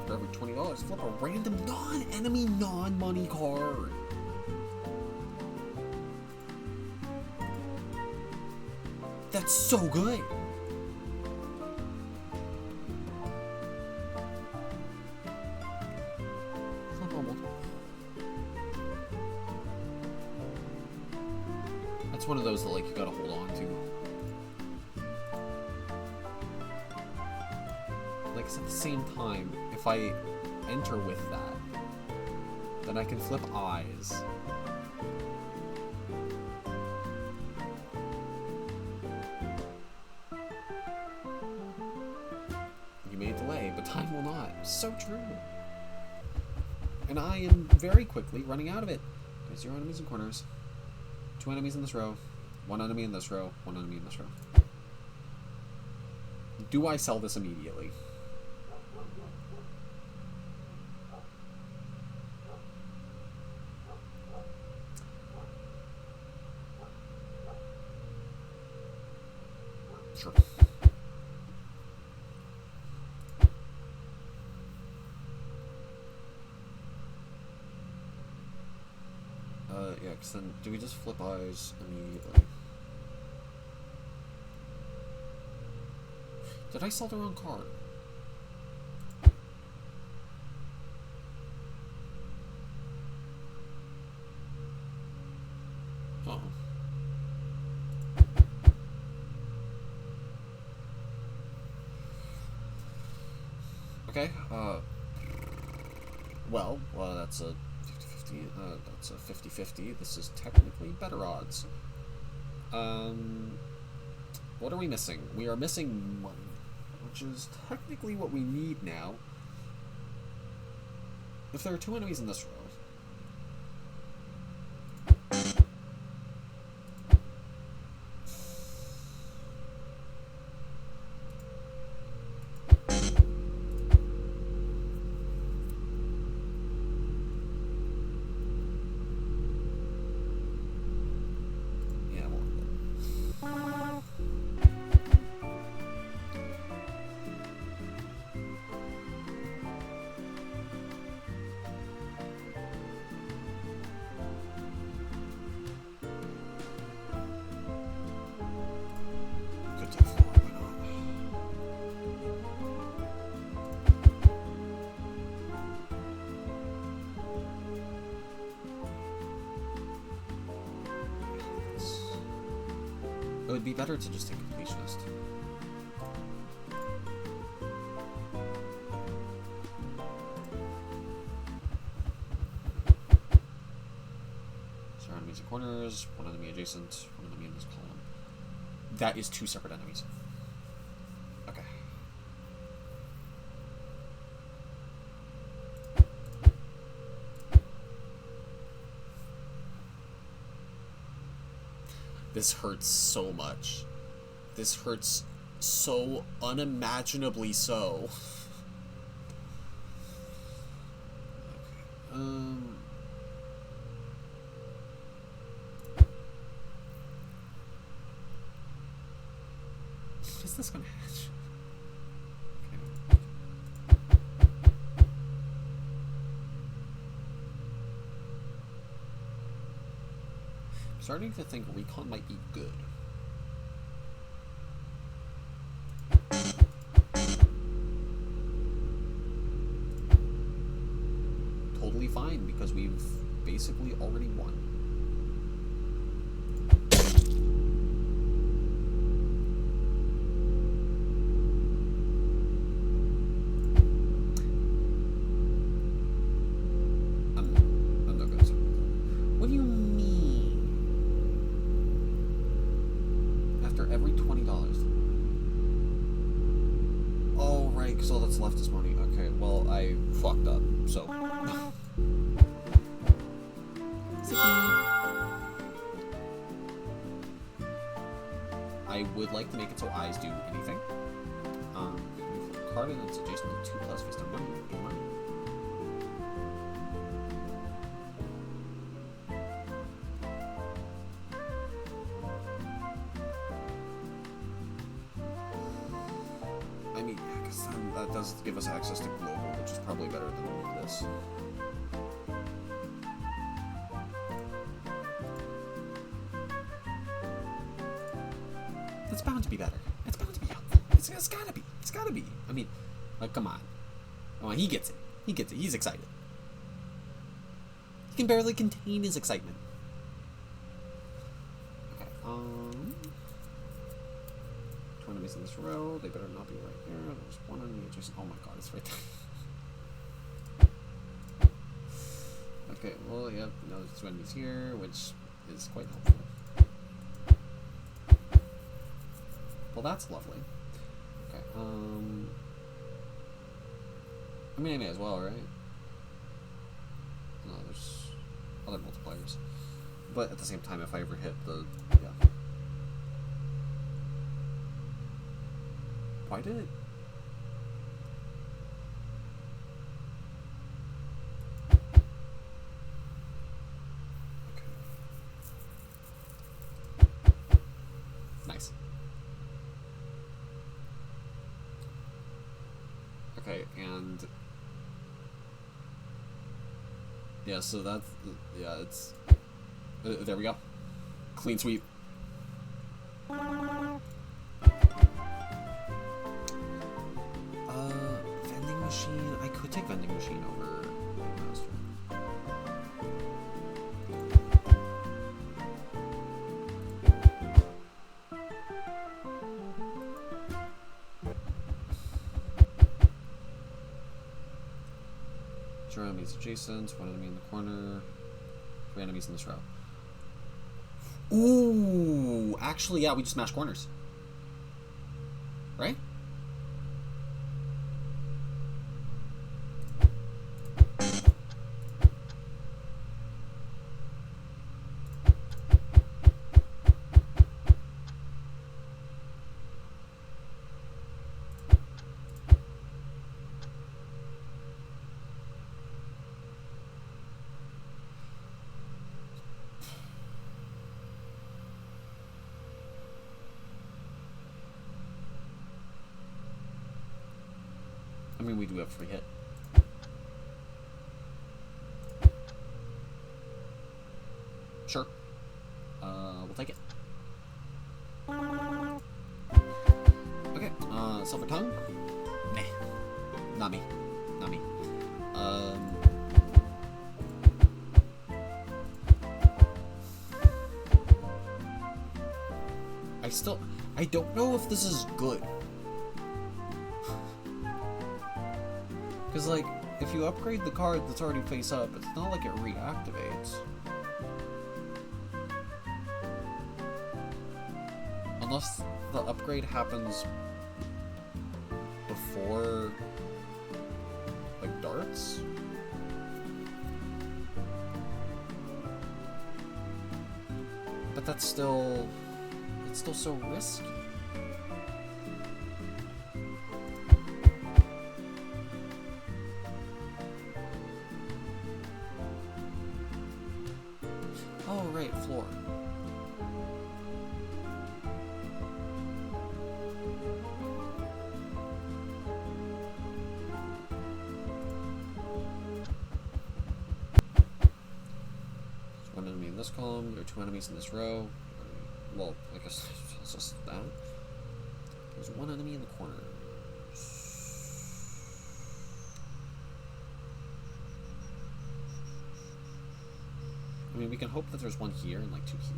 For every $20, flip a random non-enemy, non-money card. That's so good! It's one of those that, like, you gotta hold on to. Like, at the same time, if I enter with that, then I can flip eyes. You may delay, but time will not. So true. And I am very quickly running out of it. There's 0 enemies in corners. 2 enemies in this row, 1 enemy in this row, 1 enemy in this row. Do I sell this immediately? Sure. Yeah, because then, do we just flip eyes immediately? Did I sell the wrong card? Oh. Okay, well, that's a 50-50, that's a 50-50. This is technically better odds. What are we missing? We are missing money, which is technically what we need now. If there are 2 enemies in this row, it would be better to just take completionist. So enemies in corners, 1 enemy adjacent, 1 enemy in this column. That is 2 separate enemies. Okay. This hurts so much. This hurts so unimaginably so. Okay. Is this gonna hatch? Okay. starting to think recon might be good. Totally fine, because we've basically already won. I'm not gonna say that. What do you mean? After every $20. Oh, right, because all that's left is money. Okay, well, I fucked up, so. I would like to make it so eyes do anything. Card that's adjacent to 2 plus based on money. I mean, yeah, because that does give us access to global, which is probably better than this. It's bound to be better. It's bound to be helpful. It's gotta be. It's gotta be. I mean, like, come on. Come on, he gets it. He gets it. He's excited. He can barely contain his excitement. Okay, 2 enemies in this row. They better not be right here. There's 1 enemy adjacent. Oh my god, it's right there. Okay, well, yep, no, there's 2 enemies here, which is quite helpful. Well, that's lovely. Okay, I mean, I may as well, right? No, there's other multipliers. But at the same time, if I ever hit the... yeah. Why did it... okay. Nice. Okay, and yeah, so that's, yeah, it's there we go, clean sweep. Vending machine. I could take vending machine over master. Sure, enemies adjacent, 1 enemy in the corner, 3 enemies in this row. Ooh, actually, yeah, we just smash corners. Right? I mean, we do have free hit. Sure. We'll take it. Okay, silver tongue? Nah. Not me. Not me. I don't know if this is good. Because, like, if you upgrade the card that's already face up, it's not like it reactivates. Unless the upgrade happens before, like, darts? But that's still... it's still so risky. Oh, right, floor. There's 1 enemy in this column. There are 2 enemies in this row. Well, I guess it's just that. There's 1 enemy in the corner. I mean, we can hope that there's 1 here and like 2 here.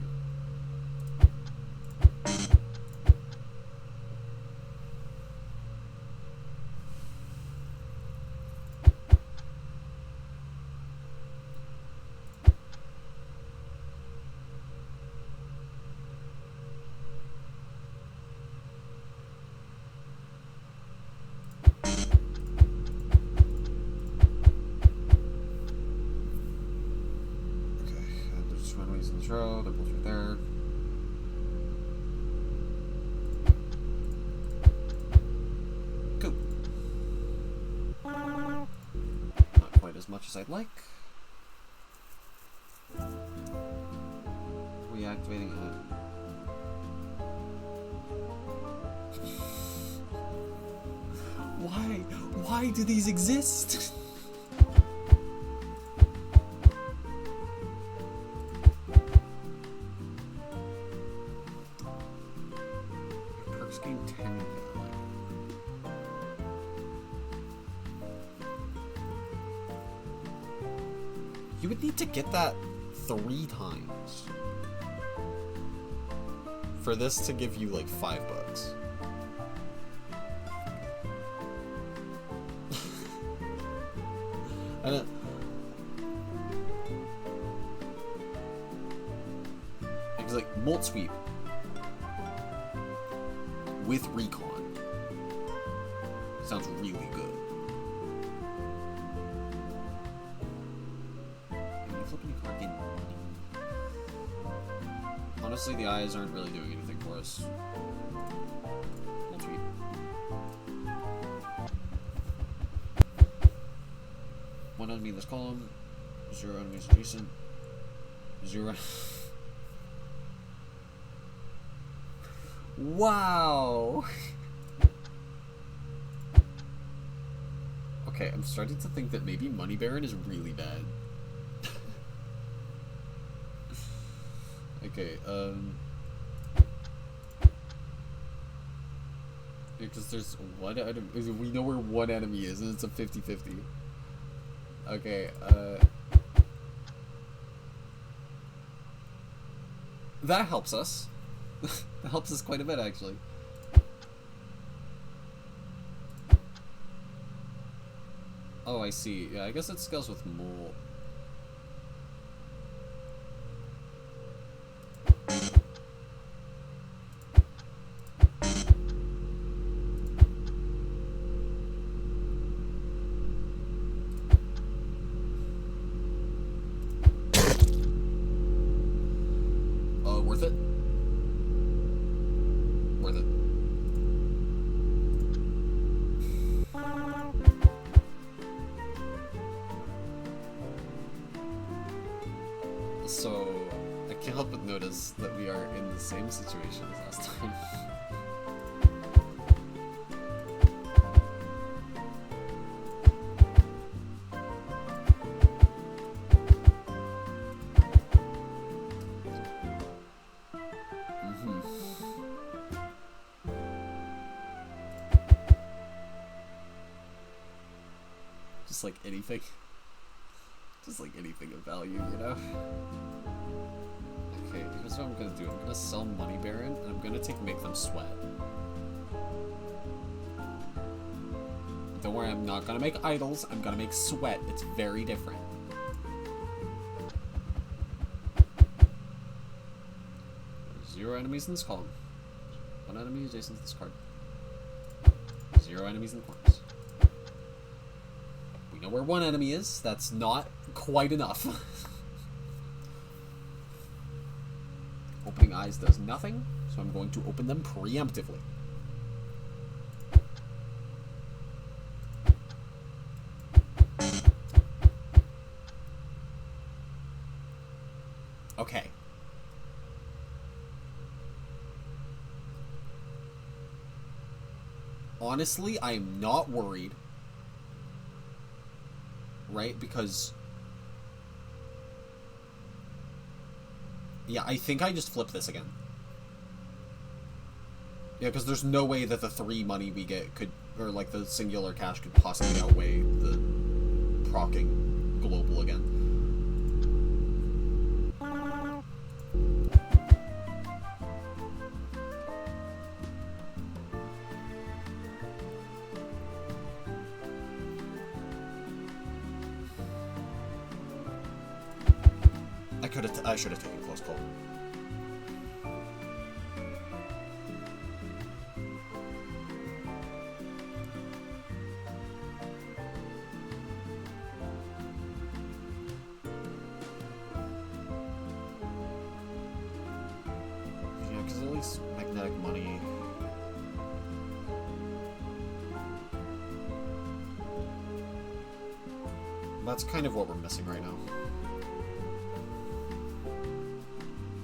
Row, they're both right there. Cool. Not quite as much as I'd like. Reactivating it. Why? Why do these exist? You would need to get that 3 times for this to give you like $5. I don't. It's like Molt Sweep with Recon sounds really good. Honestly, the eyes aren't really doing anything for us. We'll tweet. One enemy in this column. 0 enemies adjacent. 0. Wow! Okay, I'm starting to think that maybe Money Baron is really bad. Okay, because there's 1 enemy, we know where 1 enemy is, and it's a 50-50. Okay, that helps us. That helps us quite a bit, actually. Oh, I see. Yeah, I guess it scales with Mole. Worth it? Worth it. So, I can't help but notice that we are in the same situation as last time. Just like anything. Just like anything of value, you know? Okay, here's what I'm gonna do. I'm gonna sell Money Baron, and I'm gonna make them sweat. Don't worry, I'm not gonna make idols, I'm gonna make sweat. It's very different. There's 0 enemies in this column. 1 enemy adjacent to this card. 0 enemies in the corners. We know where 1 enemy is. That's not quite enough. Opening eyes does nothing, so I'm going to open them preemptively. Okay. Honestly, I am not worried. Right? Because Yeah, I think I just flip this again. Yeah, because there's no way that the 3 money we get could, or like the singular cash could possibly outweigh the procking global again. I should have taken close call. Yeah, because at least magnetic money. That's kind of what we're missing right now.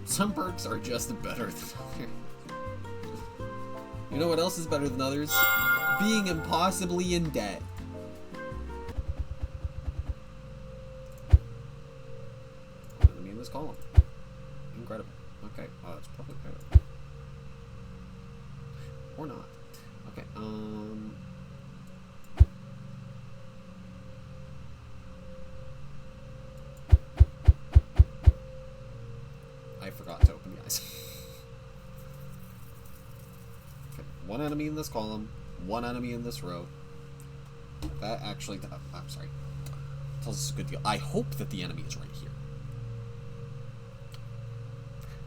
Some perks are just better than others. You know what else is better than others? Being impossibly in debt. Enemy in this column. Incredible. Okay, that's probably better. Or not. Okay, I forgot to open the eyes. Okay, 1 enemy in this column, 1 enemy in this row. That actually, I'm sorry, tells us a good deal. I hope that the enemy is right here.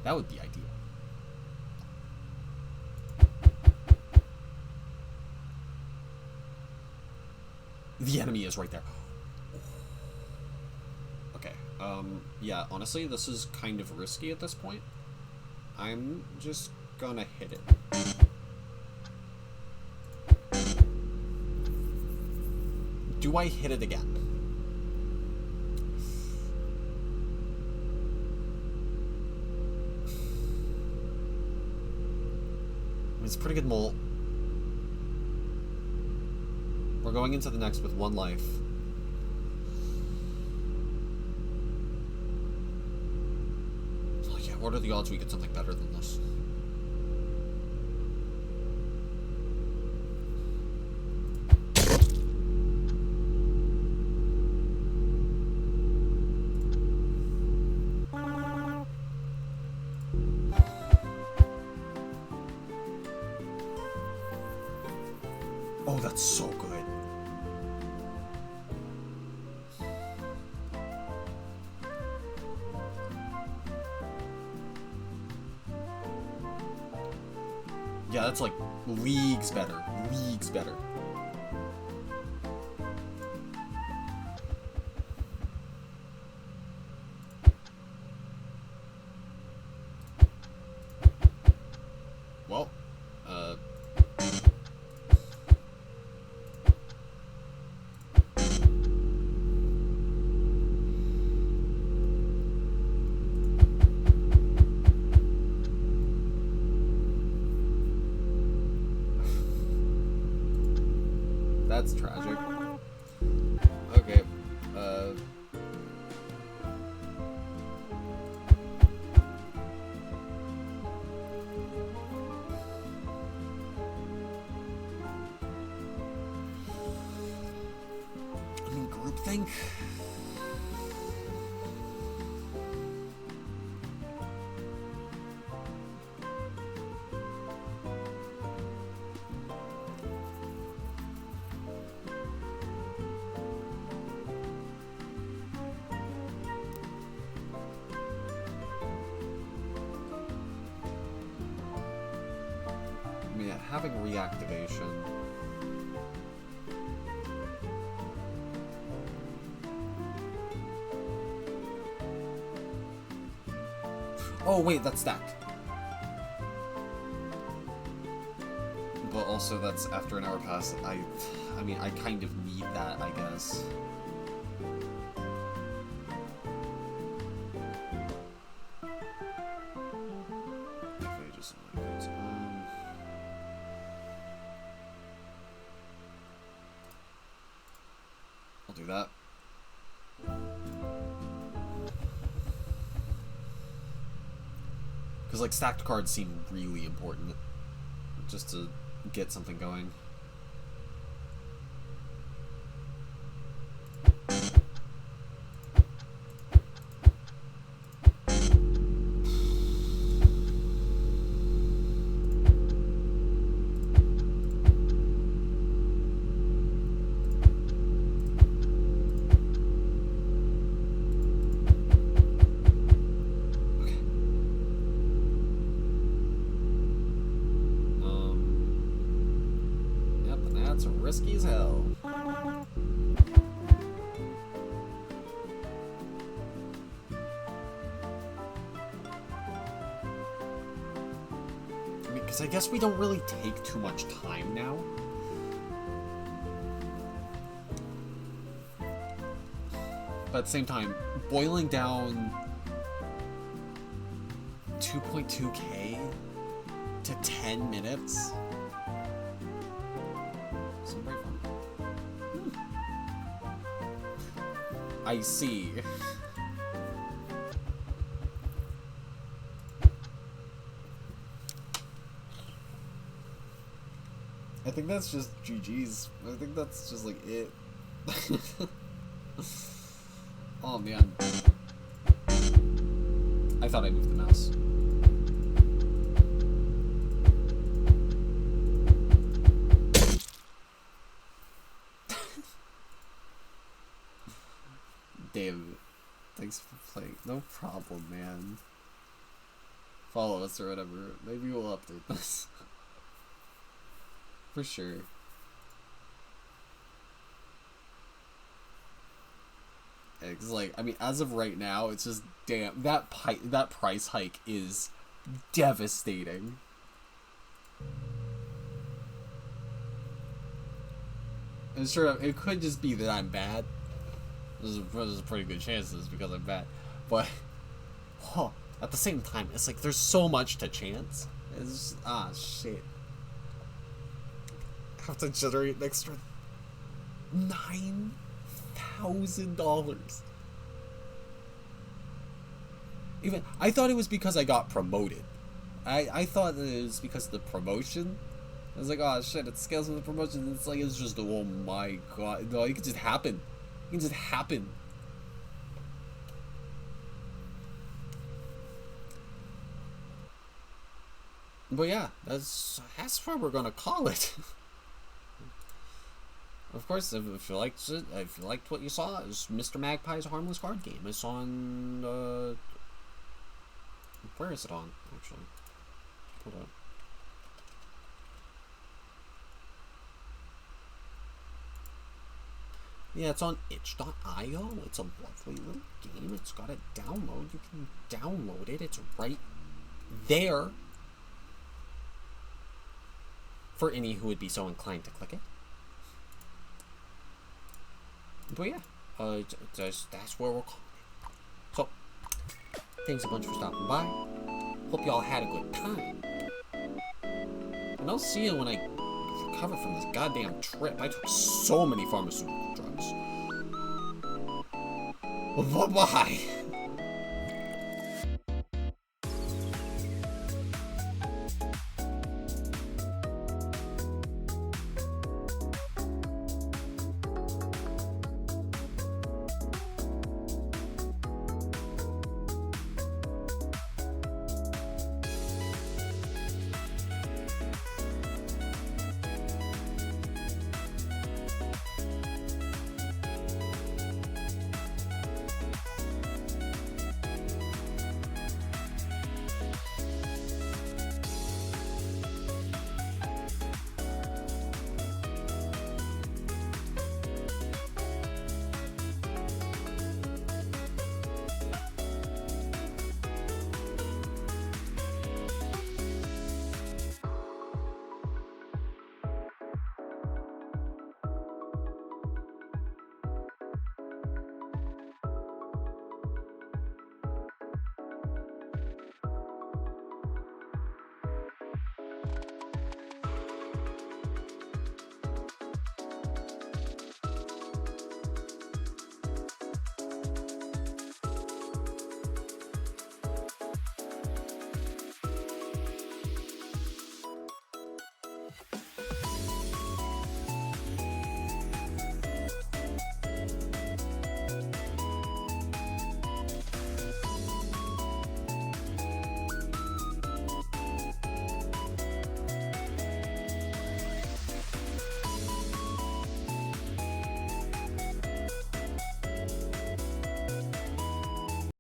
That would be ideal. The enemy is right there. Okay, yeah, honestly, this is kind of risky at this point. I'm just gonna hit it. Do I hit it again? It's a pretty good mole. We're going into the next with 1 life. Oh yeah, what are the odds we get something better than this? Oh, that's so good. Yeah, that's like leagues better. Leagues better. Well, that's tragic. Okay, I mean, groupthink? Yeah, having reactivation. Oh wait, that's stacked. But also that's after an hour pass. I mean, I kind of need that, I guess. I'll do that. Because, like, stacked cards seem really important. Just to get something going. Risky as hell. I mean, because I guess we don't really take too much time now. But at the same time, boiling down 2.2k to 10 minutes. I see. I think that's just GG's. I think that's just like it. Oh man. I thought I moved the mouse. Damn, thanks for playing. No problem, man. Follow us or whatever. Maybe we'll update this. For sure. Yeah, 'cause like, I mean, as of right now, it's just, damn, that price hike is devastating. And sure, it could just be that I'm bad. There's a pretty good chance this is because I'm bad. But, at the same time, it's like there's so much to chance. It's just, shit. I have to generate an extra $9,000. Even, I thought it was because I got promoted. I thought that it was because of the promotion. I was like, oh shit, it scales with the promotion. It's like, it's just, oh my god. No, it could just happen. It can just happen. But yeah, that's what we're gonna call it. Of course, if you liked it, if you liked what you saw, it's Mr. Magpie's Harmless card game. It's on, where is it on, actually? Hold on. Yeah, it's on itch.io. It's a lovely little game. It's got a download. You can download it. It's right there for any who would be so inclined to click it. But yeah, that's where we're calling it. So, thanks a bunch for stopping by. Hope y'all had a good time. And I'll see you when I recover from this goddamn trip. I took so many pharmaceutical drugs. Bye-bye.